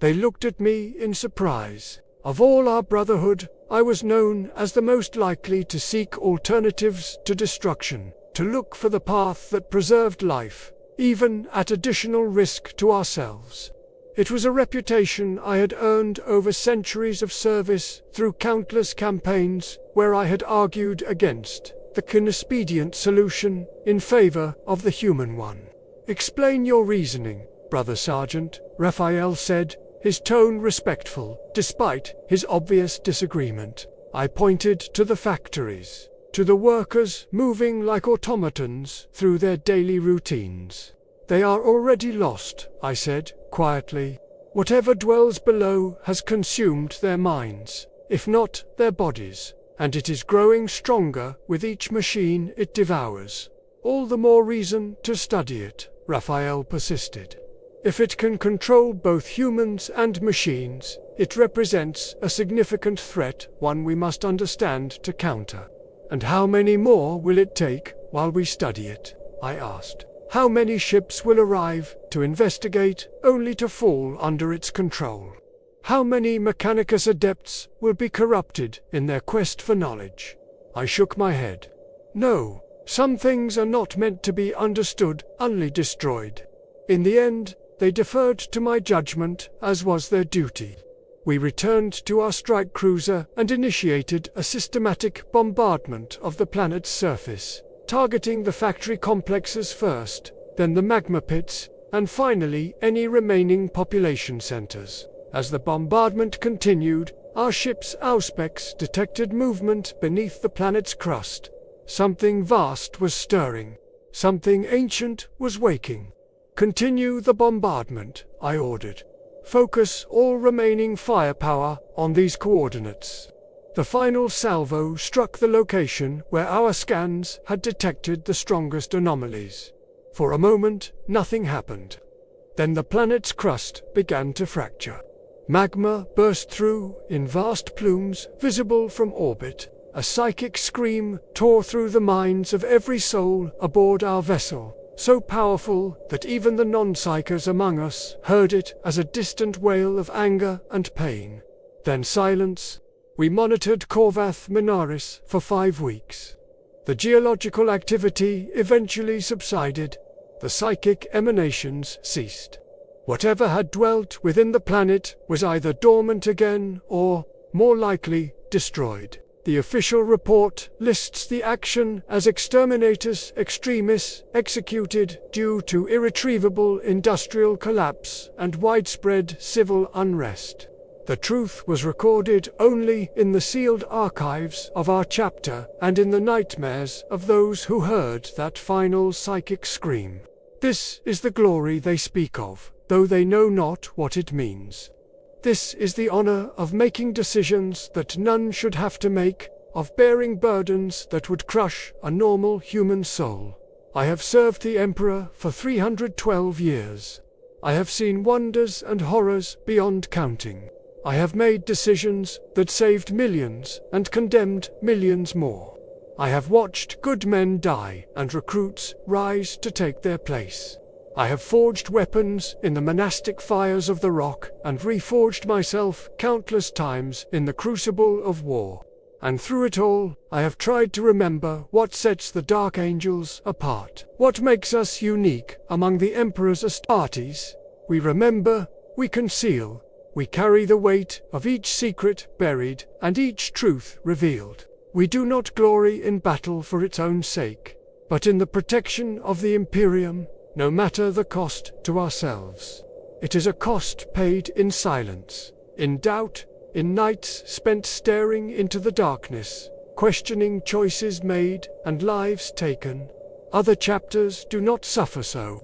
They looked at me in surprise. Of all our brotherhood, I was known as the most likely to seek alternatives to destruction, to look for the path that preserved life, even at additional risk to ourselves. It was a reputation I had earned over centuries of service through countless campaigns where I had argued against the inexpedient solution in favor of the human one. Explain your reasoning, Brother Sergeant, Raphael said, his tone respectful, despite his obvious disagreement. I pointed to the factories, to the workers moving like automatons through their daily routines. They are already lost, I said, quietly. Whatever dwells below has consumed their minds, if not their bodies, and it is growing stronger with each machine it devours. All the more reason to study it, Raphael persisted. If it can control both humans and machines, it represents a significant threat, one we must understand to counter. And how many more will it take while we study it? I asked. How many ships will arrive to investigate, only to fall under its control? How many Mechanicus adepts will be corrupted in their quest for knowledge? I shook my head. No, some things are not meant to be understood, only destroyed. In the end, they deferred to my judgment, as was their duty. We returned to our strike cruiser and initiated a systematic bombardment of the planet's surface, targeting the factory complexes first, then the magma pits, and finally any remaining population centers. As the bombardment continued, our ship's auspex detected movement beneath the planet's crust. Something vast was stirring. Something ancient was waking. "Continue the bombardment," I ordered. "Focus all remaining firepower on these coordinates." The final salvo struck the location where our scans had detected the strongest anomalies. For a moment, nothing happened. Then the planet's crust began to fracture. Magma burst through in vast plumes visible from orbit. A psychic scream tore through the minds of every soul aboard our vessel, so powerful that even the non-psychers among us heard it as a distant wail of anger and pain. Then silence. We monitored Corvath Minaris for 5 weeks. The geological activity eventually subsided. The psychic emanations ceased. Whatever had dwelt within the planet was either dormant again or, more likely, destroyed. The official report lists the action as exterminatus extremis, executed due to irretrievable industrial collapse and widespread civil unrest. The truth was recorded only in the sealed archives of our chapter and in the nightmares of those who heard that final psychic scream. This is the glory they speak of, though they know not what it means. This is the honor of making decisions that none should have to make, of bearing burdens that would crush a normal human soul. I have served the Emperor for 312 years. I have seen wonders and horrors beyond counting. I have made decisions that saved millions and condemned millions more. I have watched good men die and recruits rise to take their place. I have forged weapons in the monastic fires of the rock and reforged myself countless times in the crucible of war. And through it all, I have tried to remember what sets the Dark Angels apart. What makes us unique among the Emperor's Astartes? We remember, we conceal, we carry the weight of each secret buried and each truth revealed. We do not glory in battle for its own sake, but in the protection of the Imperium, no matter the cost to ourselves. It is a cost paid in silence, in doubt, in nights spent staring into the darkness, questioning choices made and lives taken. Other chapters do not suffer so.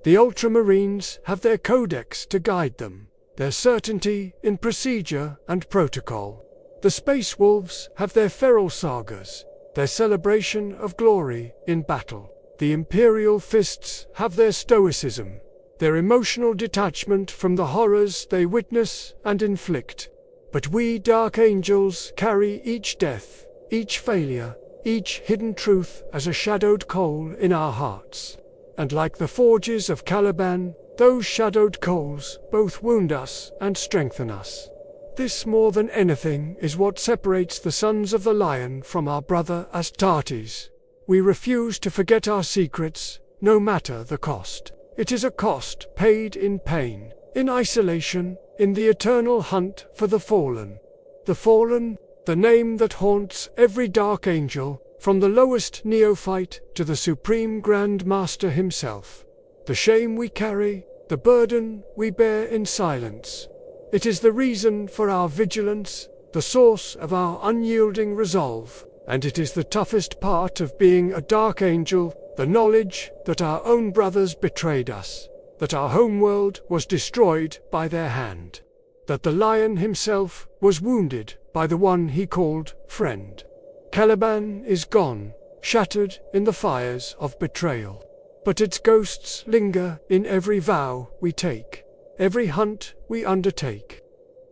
The Ultramarines have their codex to guide them, their certainty in procedure and protocol. The Space Wolves have their feral sagas, their celebration of glory in battle. The Imperial Fists have their stoicism, their emotional detachment from the horrors they witness and inflict. But we Dark Angels carry each death, each failure, each hidden truth as a shadowed coal in our hearts. And like the forges of Caliban, those shadowed coals both wound us and strengthen us. This more than anything is what separates the Sons of the Lion from our brother Astartes. We refuse to forget our secrets, no matter the cost. It is a cost paid in pain, in isolation, in the eternal hunt for the fallen. The fallen, the name that haunts every Dark Angel, from the lowest neophyte to the Supreme Grand Master himself. The shame we carry, the burden we bear in silence. It is the reason for our vigilance, the source of our unyielding resolve, and it is the toughest part of being a Dark Angel, the knowledge that our own brothers betrayed us, that our homeworld was destroyed by their hand, that the Lion himself was wounded by the one he called friend. Caliban is gone, shattered in the fires of betrayal. But its ghosts linger in every vow we take, every hunt we undertake.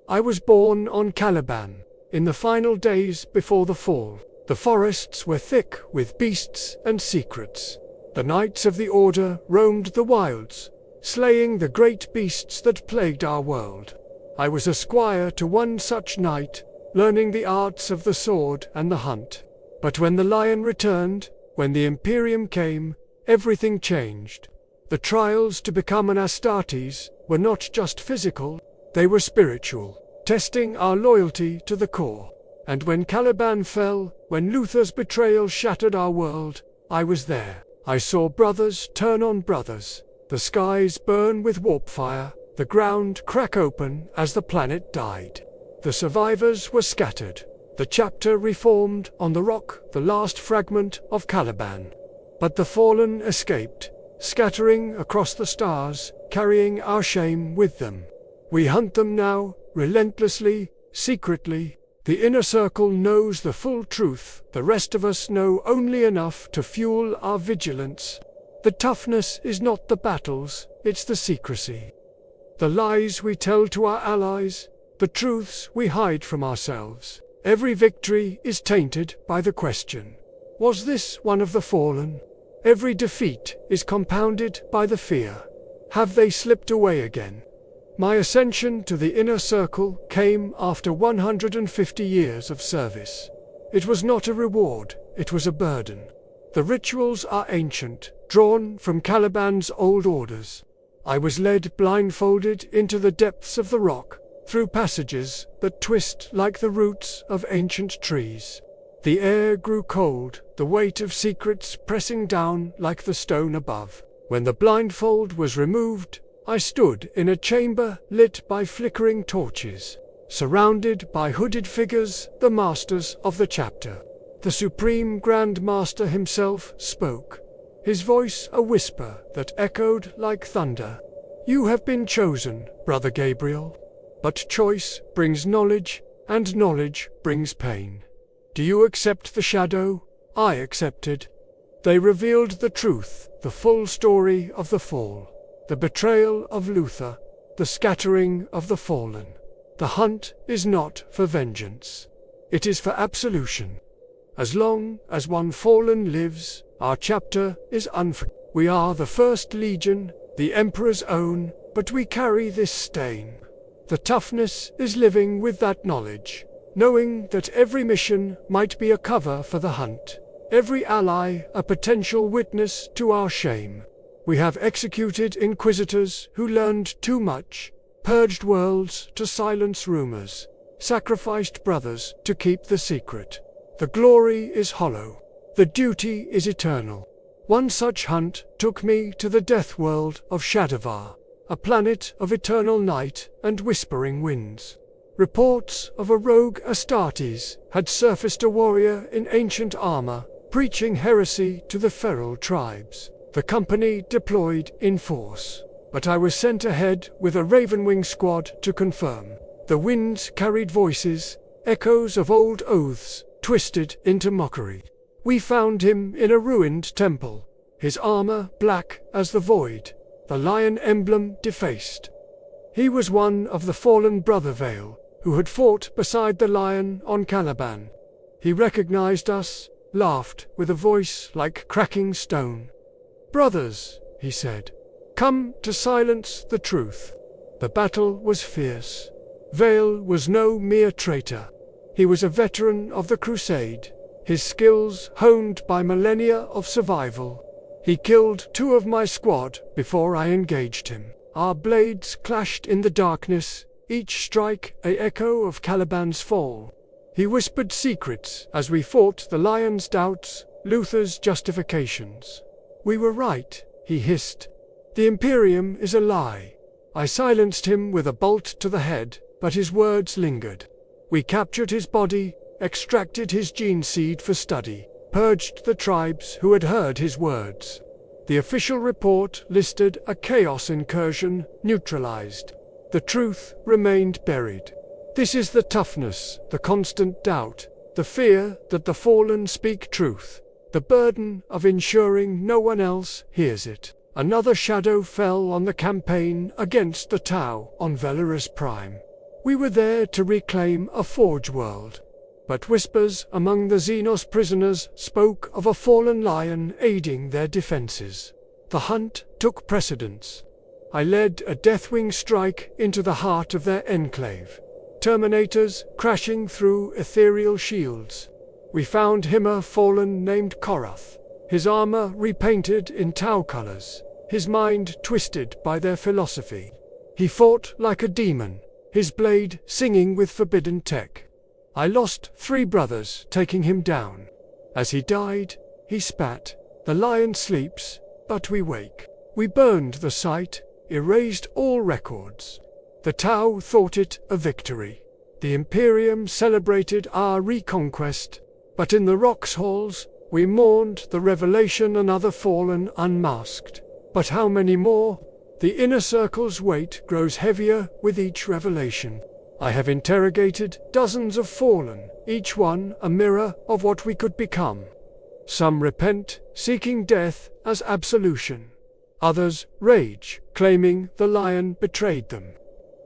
I was born on Caliban, in the final days before the fall. The forests were thick with beasts and secrets. The Knights of the Order roamed the wilds, slaying the great beasts that plagued our world. I was a squire to one such knight, learning the arts of the sword and the hunt. But when the Lion returned, when the Imperium came, everything changed. The trials to become an Astartes were not just physical, they were spiritual. testing our loyalty to the core. And when Caliban fell, when Luther's betrayal shattered our world, I was there. I saw brothers turn on brothers, the skies burn with warp fire, the ground crack open as the planet died. The survivors were scattered. The chapter reformed on the rock, the last fragment of Caliban. But the fallen escaped, scattering across the stars, carrying our shame with them. We hunt them now, relentlessly, secretly. The inner circle knows the full truth, the rest of us know only enough to fuel our vigilance. The toughness is not the battles, it's the secrecy. The lies we tell to our allies, the truths we hide from ourselves. Every victory is tainted by the question, was this one of the fallen? Every defeat is compounded by the fear, have they slipped away again? My ascension to the inner circle came after 150 years of service. It was not a reward, it was a burden. The rituals are ancient, drawn from Caliban's old orders. I was led blindfolded into the depths of the rock, through passages that twist like the roots of ancient trees. The air grew cold, the weight of secrets pressing down like the stone above. When the blindfold was removed, I stood in a chamber lit by flickering torches, surrounded by hooded figures, the masters of the chapter. The Supreme Grand Master himself spoke, his voice a whisper that echoed like thunder. You have been chosen, Brother Gabriel. But choice brings knowledge, and knowledge brings pain. Do you accept the shadow? I accepted. They revealed the truth, the full story of the fall. The betrayal of Luther, the scattering of the fallen. The hunt is not for vengeance. It is for absolution. As long as one fallen lives, our chapter is unforgiven. We are the first legion, the Emperor's own, but we carry this stain. The toughness is living with that knowledge, knowing that every mission might be a cover for the hunt, every ally a potential witness to our shame. We have executed inquisitors who learned too much, purged worlds to silence rumors, sacrificed brothers to keep the secret. The glory is hollow, the duty is eternal. One such hunt took me to the death world of Shadowvar, a planet of eternal night and whispering winds. Reports of a rogue Astartes had surfaced, a warrior in ancient armor, preaching heresy to the feral tribes. The company deployed in force, but I was sent ahead with a Ravenwing squad to confirm. The winds carried voices, echoes of old oaths, twisted into mockery. We found him in a ruined temple, his armor black as the void, the lion emblem defaced. He was one of the fallen Brother Vale, who had fought beside the lion on Caliban. He recognized us, laughed with a voice like cracking stone. Brothers, he said, come to silence the truth. The battle was fierce. Vale was no mere traitor. He was a veteran of the crusade, his skills honed by millennia of survival. He killed 2 of my squad before I engaged him. Our blades clashed in the darkness, each strike an echo of Caliban's fall. He whispered secrets as we fought the lion's doubts, Luther's justifications. We were right, he hissed. The Imperium is a lie. I silenced him with a bolt to the head, but his words lingered. We captured his body, extracted his gene seed for study, purged the tribes who had heard his words. The official report listed a chaos incursion, neutralized. The truth remained buried. This is the toughness, the constant doubt, the fear that the fallen speak truth, the burden of ensuring no one else hears it. Another shadow fell on the campaign against the Tau on Valorous Prime. We were there to reclaim a forge world. But whispers among the Xenos prisoners spoke of a fallen lion aiding their defenses. The hunt took precedence. I led a Deathwing strike into the heart of their enclave. Terminators crashing through ethereal shields. We found him a fallen named Korath, his armor repainted in Tau colors, his mind twisted by their philosophy. He fought like a demon, his blade singing with forbidden tech. I lost 3 brothers taking him down. As he died, he spat, "The lion sleeps, but we wake." We burned the site, erased all records. The Tau thought it a victory. The Imperium celebrated our reconquest, but in the rocks halls, we mourned the revelation another fallen unmasked. But how many more? The inner circle's weight grows heavier with each revelation. I have interrogated dozens of fallen, each one a mirror of what we could become. Some repent, seeking death as absolution. Others rage, claiming the lion betrayed them.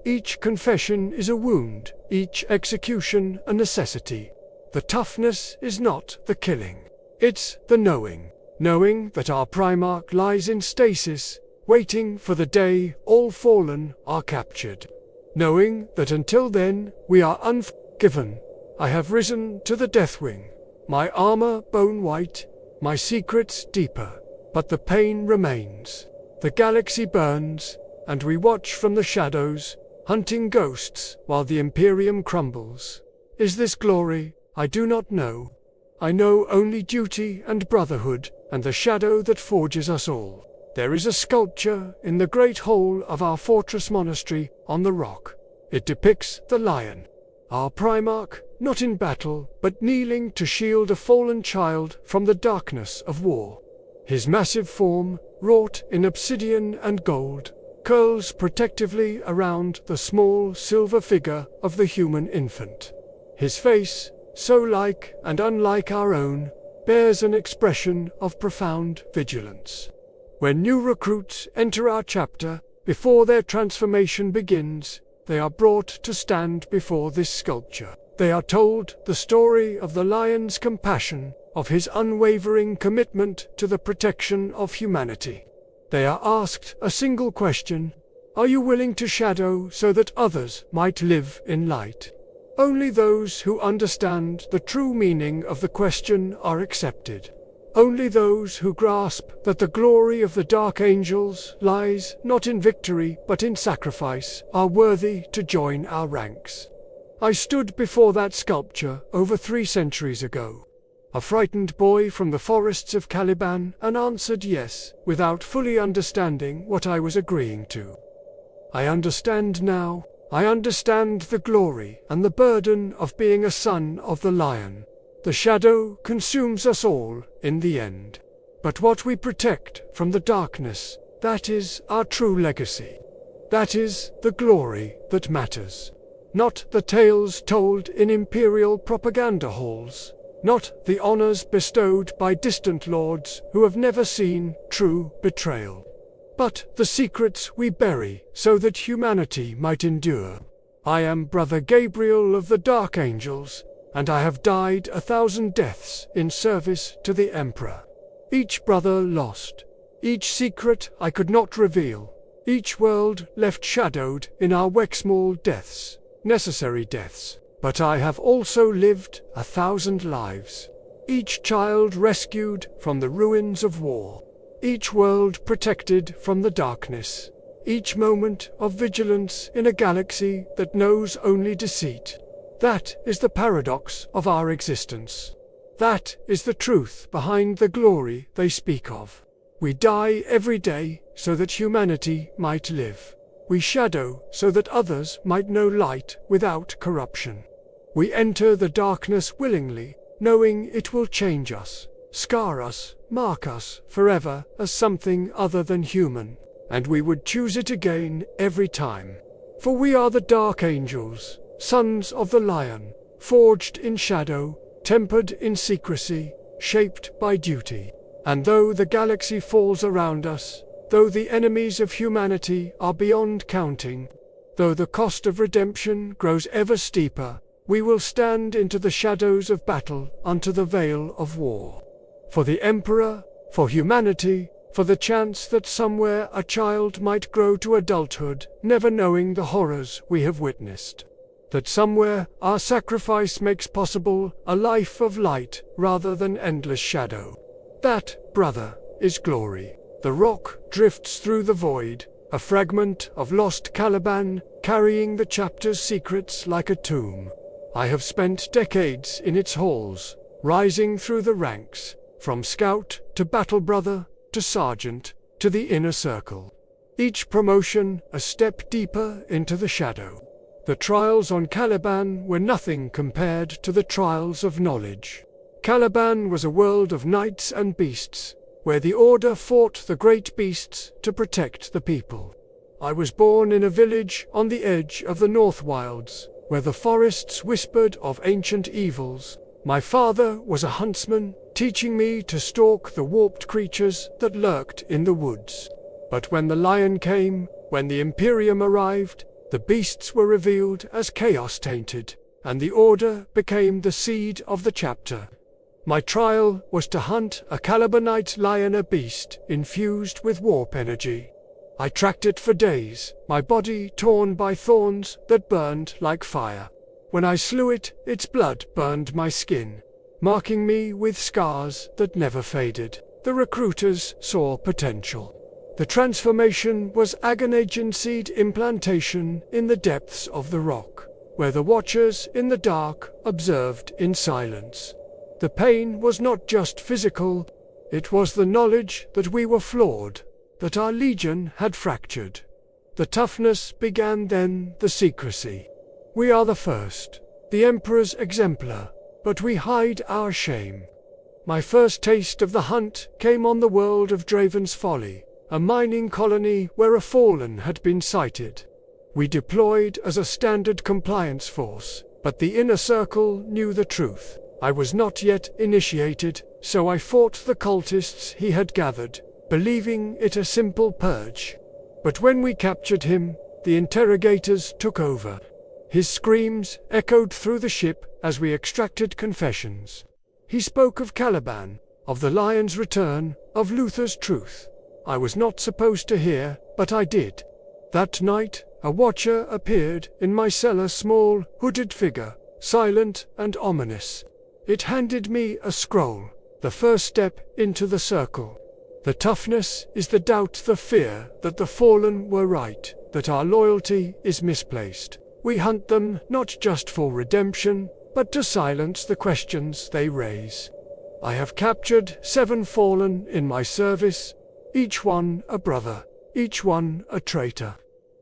Each confession is a wound, each execution a necessity. The toughness is not the killing. It's the knowing. Knowing that our Primarch lies in stasis, waiting for the day all fallen are captured. Knowing that until then, we are unforgiven. I have risen to the Deathwing. My armor bone white, my secrets deeper. But the pain remains. The galaxy burns, and we watch from the shadows, hunting ghosts while the Imperium crumbles. Is this glory? I do not know. I know only duty and brotherhood, and the shadow that forges us all. There is a sculpture in the great hall of our fortress monastery on the rock. It depicts the lion. Our Primarch, not in battle, but kneeling to shield a fallen child from the darkness of war. His massive form, wrought in obsidian and gold, curls protectively around the small silver figure of the human infant. His face, so like and unlike our own, bears an expression of profound vigilance. When new recruits enter our chapter, before their transformation begins, they are brought to stand before this sculpture. They are told the story of the lion's compassion, of his unwavering commitment to the protection of humanity. They are asked a single question: are you willing to shadow so that others might live in light? Only those who understand the true meaning of the question are accepted. Only those who grasp that the glory of the Dark Angels lies not in victory but in sacrifice are worthy to join our ranks. I stood before that sculpture over 3 centuries ago. A frightened boy from the forests of Caliban, and answered yes, without fully understanding what I was agreeing to. I understand now. I understand the glory and the burden of being a son of the lion. The shadow consumes us all in the end. But what we protect from the darkness, that is our true legacy. That is the glory that matters. Not the tales told in imperial propaganda halls. Not the honors bestowed by distant lords who have never seen true betrayal. But the secrets we bury so that humanity might endure. I am Brother Gabriel of the Dark Angels, and I have died 1,000 deaths in service to the Emperor. Each brother lost, each secret I could not reveal, each world left shadowed in our Wexmall deaths, necessary deaths. But I have also lived 1,000 lives, each child rescued from the ruins of war, each world protected from the darkness, each moment of vigilance in a galaxy that knows only deceit. That is the paradox of our existence. That is the truth behind the glory they speak of. We die every day so that humanity might live. We shadow so that others might know light without corruption. We enter the darkness willingly, knowing it will change us, scar us, mark us forever as something other than human, and we would choose it again every time. For we are the Dark Angels, sons of the Lion, forged in shadow, tempered in secrecy, shaped by duty. And though the galaxy falls around us, though the enemies of humanity are beyond counting, though the cost of redemption grows ever steeper, we will stand into the shadows of battle unto the veil of war. For the Emperor, for humanity, for the chance that somewhere a child might grow to adulthood, never knowing the horrors we have witnessed. That somewhere our sacrifice makes possible a life of light rather than endless shadow. That, brother, is glory. The rock drifts through the void, a fragment of lost Caliban, carrying the chapter's secrets like a tomb. I have spent decades in its halls, rising through the ranks, from scout to battle brother to sergeant to the inner circle. Each promotion a step deeper into the shadow. The trials on Caliban were nothing compared to the trials of knowledge. Caliban was a world of knights and beasts, where the Order fought the great beasts to protect the people. I was born in a village on the edge of the North Wilds, where the forests whispered of ancient evils. My father was a huntsman, teaching me to stalk the warped creatures that lurked in the woods. But when the lion came, when the Imperium arrived, the beasts were revealed as chaos-tainted, and the Order became the seed of the chapter. My trial was to hunt a Calibanite lion, a beast infused with warp energy. I tracked it for days, my body torn by thorns that burned like fire. When I slew it, its blood burned my skin, marking me with scars that never faded. The recruiters saw potential. The transformation was agonizing seed implantation in the depths of the rock, where the watchers in the dark observed in silence. The pain was not just physical, it was the knowledge that we were flawed, that our legion had fractured. The toughness began then, the secrecy. We are the first, the Emperor's exemplar, but we hide our shame. My first taste of the hunt came on the world of Draven's Folly, a mining colony where a fallen had been sighted. We deployed as a standard compliance force, but the inner circle knew the truth. I was not yet initiated, so I fought the cultists he had gathered, believing it a simple purge. But when we captured him, the interrogators took over. His screams echoed through the ship as we extracted confessions. He spoke of Caliban, of the lion's return, of Luther's truth. I was not supposed to hear, but I did. That night, a watcher appeared in my cell, a small, hooded figure, silent and ominous. It handed me a scroll, the first step into the circle. The toughness is the doubt, the fear that the fallen were right, that our loyalty is misplaced. We hunt them not just for redemption, but to silence the questions they raise. I have captured 7 fallen in my service, each one a brother, each one a traitor.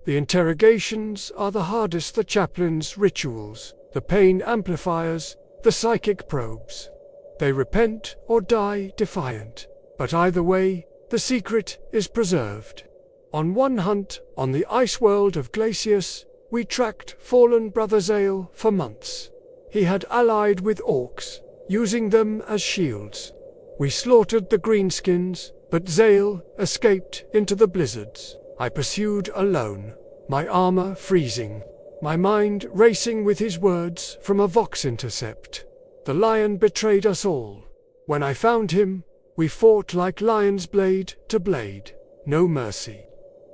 The interrogations are the hardest, the chaplain's rituals, the pain amplifiers, the psychic probes. They repent or die defiant, but either way, the secret is preserved. On one hunt, on the ice world of Glacius, we tracked fallen Brother Zale for months. He had allied with orcs, using them as shields. We slaughtered the greenskins, but Zale escaped into the blizzards. I pursued alone, my armor freezing, my mind racing with his words from a Vox intercept. The lion betrayed us all. When I found him, we fought like lions, blade to blade, no mercy.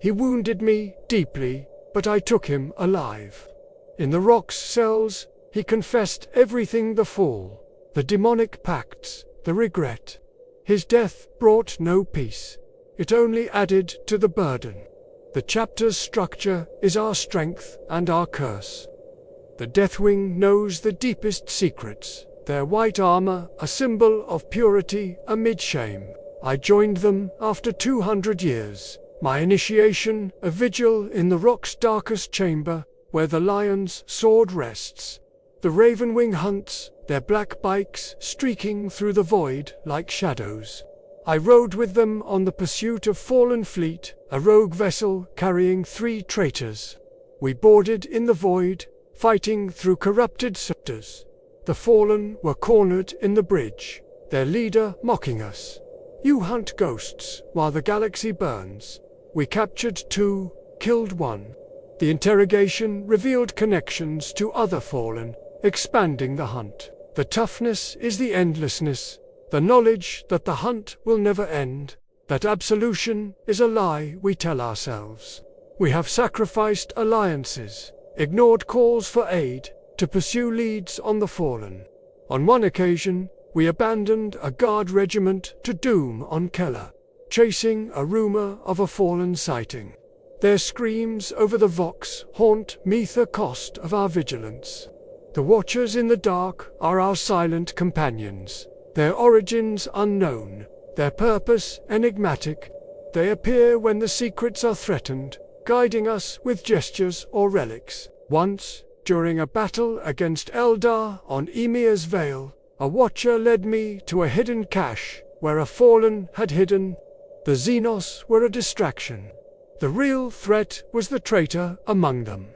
He wounded me deeply, but I took him alive. In the rock's cells, he confessed everything: the fall, the demonic pacts, the regret. His death brought no peace. It only added to the burden. The chapter's structure is our strength and our curse. The Deathwing knows the deepest secrets, their white armor a symbol of purity amid shame. I joined them after 200 years. My initiation, a vigil in the rock's darkest chamber, where the lion's sword rests. The Ravenwing hunts, their black bikes streaking through the void like shadows. I rode with them on the pursuit of Fallen Fleet, a rogue vessel carrying 3 traitors. We boarded in the void, fighting through corrupted scepters. The Fallen were cornered in the bridge, their leader mocking us. You hunt ghosts while the galaxy burns. We captured 2, killed 1. The interrogation revealed connections to other Fallen, expanding the hunt. The toughness is the endlessness, the knowledge that the hunt will never end, that absolution is a lie we tell ourselves. We have sacrificed alliances, ignored calls for aid, to pursue leads on the Fallen. On one occasion, we abandoned a guard regiment to doom on Keller, chasing a rumor of a Fallen sighting. Their screams over the Vox haunt me the cost of our vigilance. The Watchers in the dark are our silent companions, their origins unknown, their purpose enigmatic. They appear when the secrets are threatened, guiding us with gestures or relics. Once, during a battle against Eldar on Emir's Vale, a Watcher led me to a hidden cache where a fallen had hidden. The Xenos were a distraction. The real threat was the traitor among them.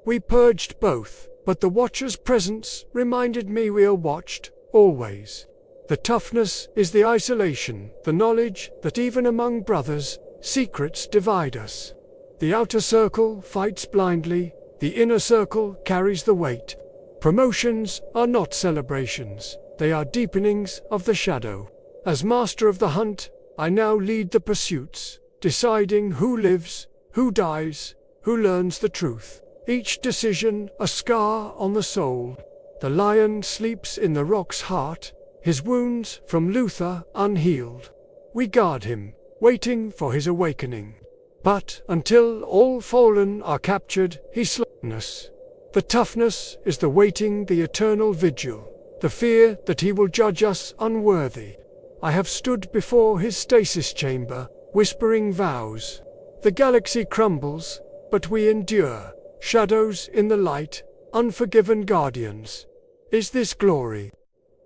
We purged both, but the Watcher's presence reminded me we are watched, always. The toughness is the isolation, the knowledge that even among brothers, secrets divide us. The outer circle fights blindly, the inner circle carries the weight. Promotions are not celebrations, they are deepenings of the shadow. As master of the hunt, I now lead the pursuits, deciding who lives, who dies, who learns the truth. Each decision a scar on the soul. The lion sleeps in the rock's heart, his wounds from Luther unhealed. We guard him, waiting for his awakening. But until all fallen are captured, he slackness. The toughness is the waiting, the eternal vigil, the fear that he will judge us unworthy. I have stood before his stasis chamber, whispering vows. The galaxy crumbles, but we endure, shadows in the light, unforgiven guardians. Is this glory?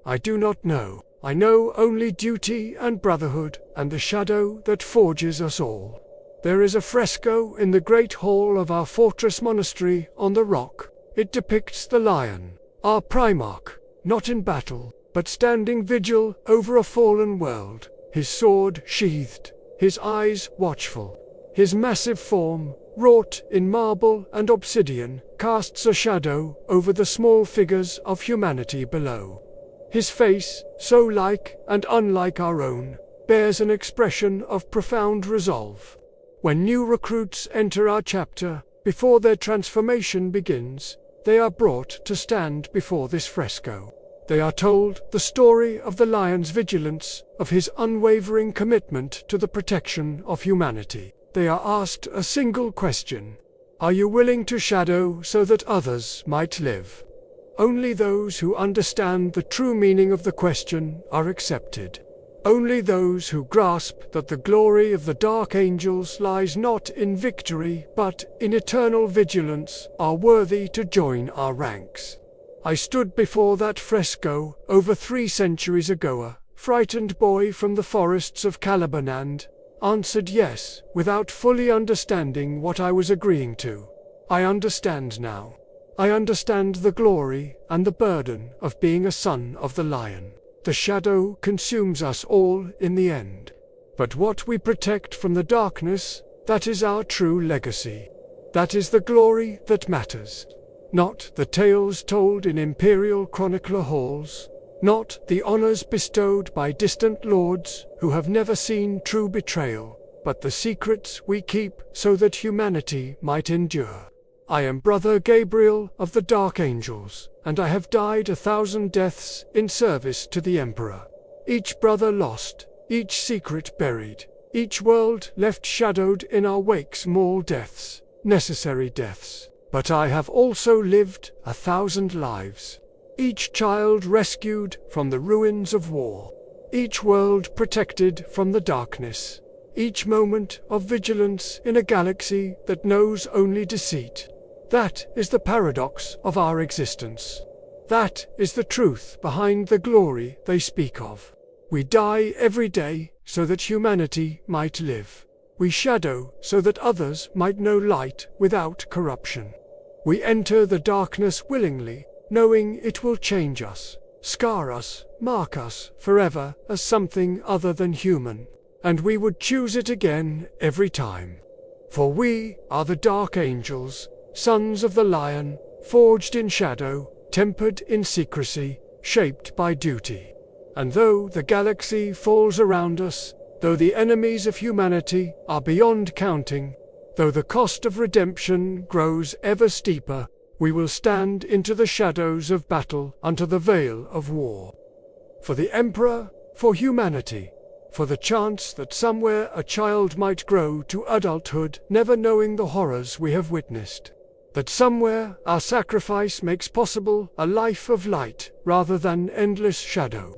I do not know. I know only duty and brotherhood, and the shadow that forges us all. There is a fresco in the great hall of our fortress monastery on the rock. It depicts the lion, our primarch, not in battle, but standing vigil over a fallen world, his sword sheathed, his eyes watchful. His massive form, wrought in marble and obsidian, casts a shadow over the small figures of humanity below. His face, so like and unlike our own, bears an expression of profound resolve. When new recruits enter our chapter, before their transformation begins, they are brought to stand before this fresco. They are told the story of the lion's vigilance, of his unwavering commitment to the protection of humanity. They are asked a single question: are you willing to shadow so that others might live? Only those who understand the true meaning of the question are accepted. Only those who grasp that the glory of the Dark Angels lies not in victory but in eternal vigilance are worthy to join our ranks. I stood before that fresco over 3 centuries ago. A frightened boy from the forests of Calibanand answered yes, without fully understanding what I was agreeing to. I understand now. I understand the glory and the burden of being a son of the lion. The shadow consumes us all in the end. But what we protect from the darkness, that is our true legacy. That is the glory that matters. Not the tales told in imperial chronicler halls, not the honors bestowed by distant lords who have never seen true betrayal, but the secrets we keep so that humanity might endure. I am Brother Gabriel of the Dark Angels, and I have died 1,000 deaths in service to the Emperor. Each brother lost, each secret buried, each world left shadowed in our wake. Small deaths, necessary deaths. But I have also lived 1,000 lives. Each child rescued from the ruins of war. Each world protected from the darkness. Each moment of vigilance in a galaxy that knows only deceit. That is the paradox of our existence. That is the truth behind the glory they speak of. We die every day so that humanity might live. We shadow so that others might know light without corruption. We enter the darkness willingly, knowing it will change us, scar us, mark us forever as something other than human. And we would choose it again every time. For we are the Dark Angels, sons of the Lion, forged in shadow, tempered in secrecy, shaped by duty. And though the galaxy falls around us, though the enemies of humanity are beyond counting, though the cost of redemption grows ever steeper, we will stand into the shadows of battle unto the veil of war. For the Emperor, for humanity, for the chance that somewhere a child might grow to adulthood, never knowing the horrors we have witnessed. That somewhere our sacrifice makes possible a life of light rather than endless shadow.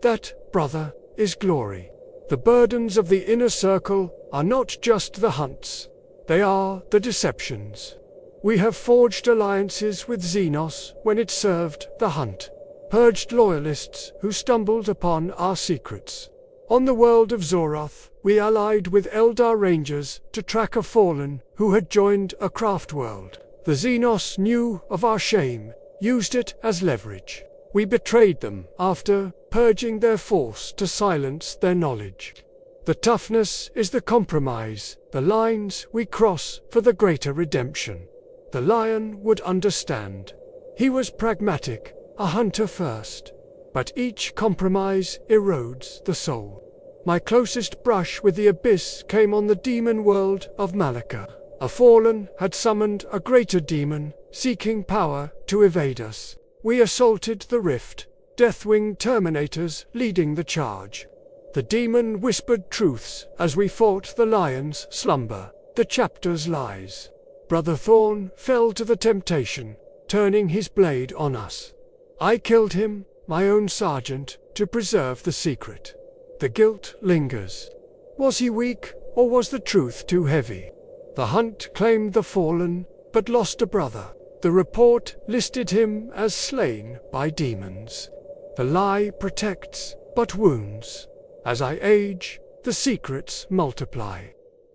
That, brother, is glory. The burdens of the inner circle are not just the hunts. They are the deceptions. We have forged alliances with Xenos when it served the hunt, purged loyalists who stumbled upon our secrets. On the world of Zoroth, we allied with Eldar Rangers to track a fallen who had joined a craft world. The Xenos knew of our shame, used it as leverage. We betrayed them after purging their force to silence their knowledge. The toughness is the compromise, the lines we cross for the greater redemption. The lion would understand. He was pragmatic, a hunter first. But each compromise erodes the soul. My closest brush with the abyss came on the demon world of Malika. A fallen had summoned a greater demon, seeking power to evade us. We assaulted the rift, Deathwing Terminators leading the charge. The demon whispered truths as we fought the lion's slumber, the chapter's lies. Brother Thorn fell to the temptation, turning his blade on us. I killed him, my own sergeant, to preserve the secret. The guilt lingers. Was he weak, or was the truth too heavy? The hunt claimed the fallen, but lost a brother. The report listed him as slain by demons. The lie protects, but wounds. As I age, the secrets multiply.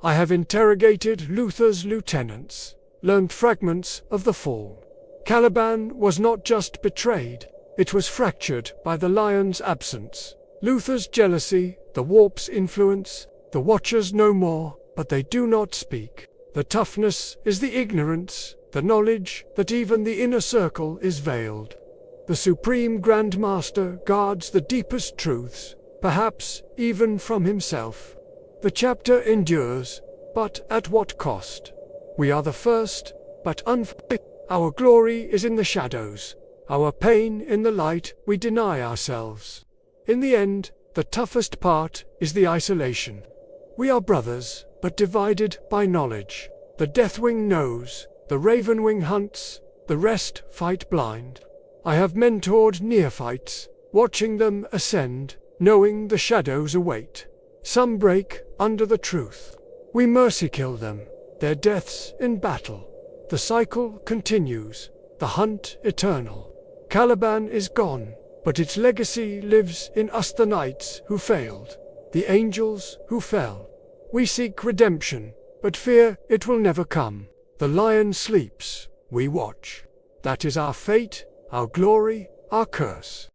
I have interrogated Luther's lieutenants, learned fragments of the fall. Caliban was not just betrayed, it was fractured by the lion's absence. Luther's jealousy, the warp's influence, the watchers know more, but they do not speak. The toughness is the ignorance, the knowledge that even the inner circle is veiled. The Supreme Grand Master guards the deepest truths, perhaps even from himself. The chapter endures, but at what cost? We are the first, but unfaithful. Our glory is in the shadows, our pain in the light we deny ourselves. In the end, the toughest part is the isolation. We are brothers, but divided by knowledge. The Deathwing knows, the Ravenwing hunts, the rest fight blind. I have mentored neophytes, watching them ascend, knowing the shadows await. Some break under the truth. We mercy kill them, their deaths in battle. The cycle continues, the hunt eternal. Caliban is gone, but its legacy lives in us, the knights who failed, the angels who fell. We seek redemption, but fear it will never come. The lion sleeps, we watch. That is our fate, our glory, our curse.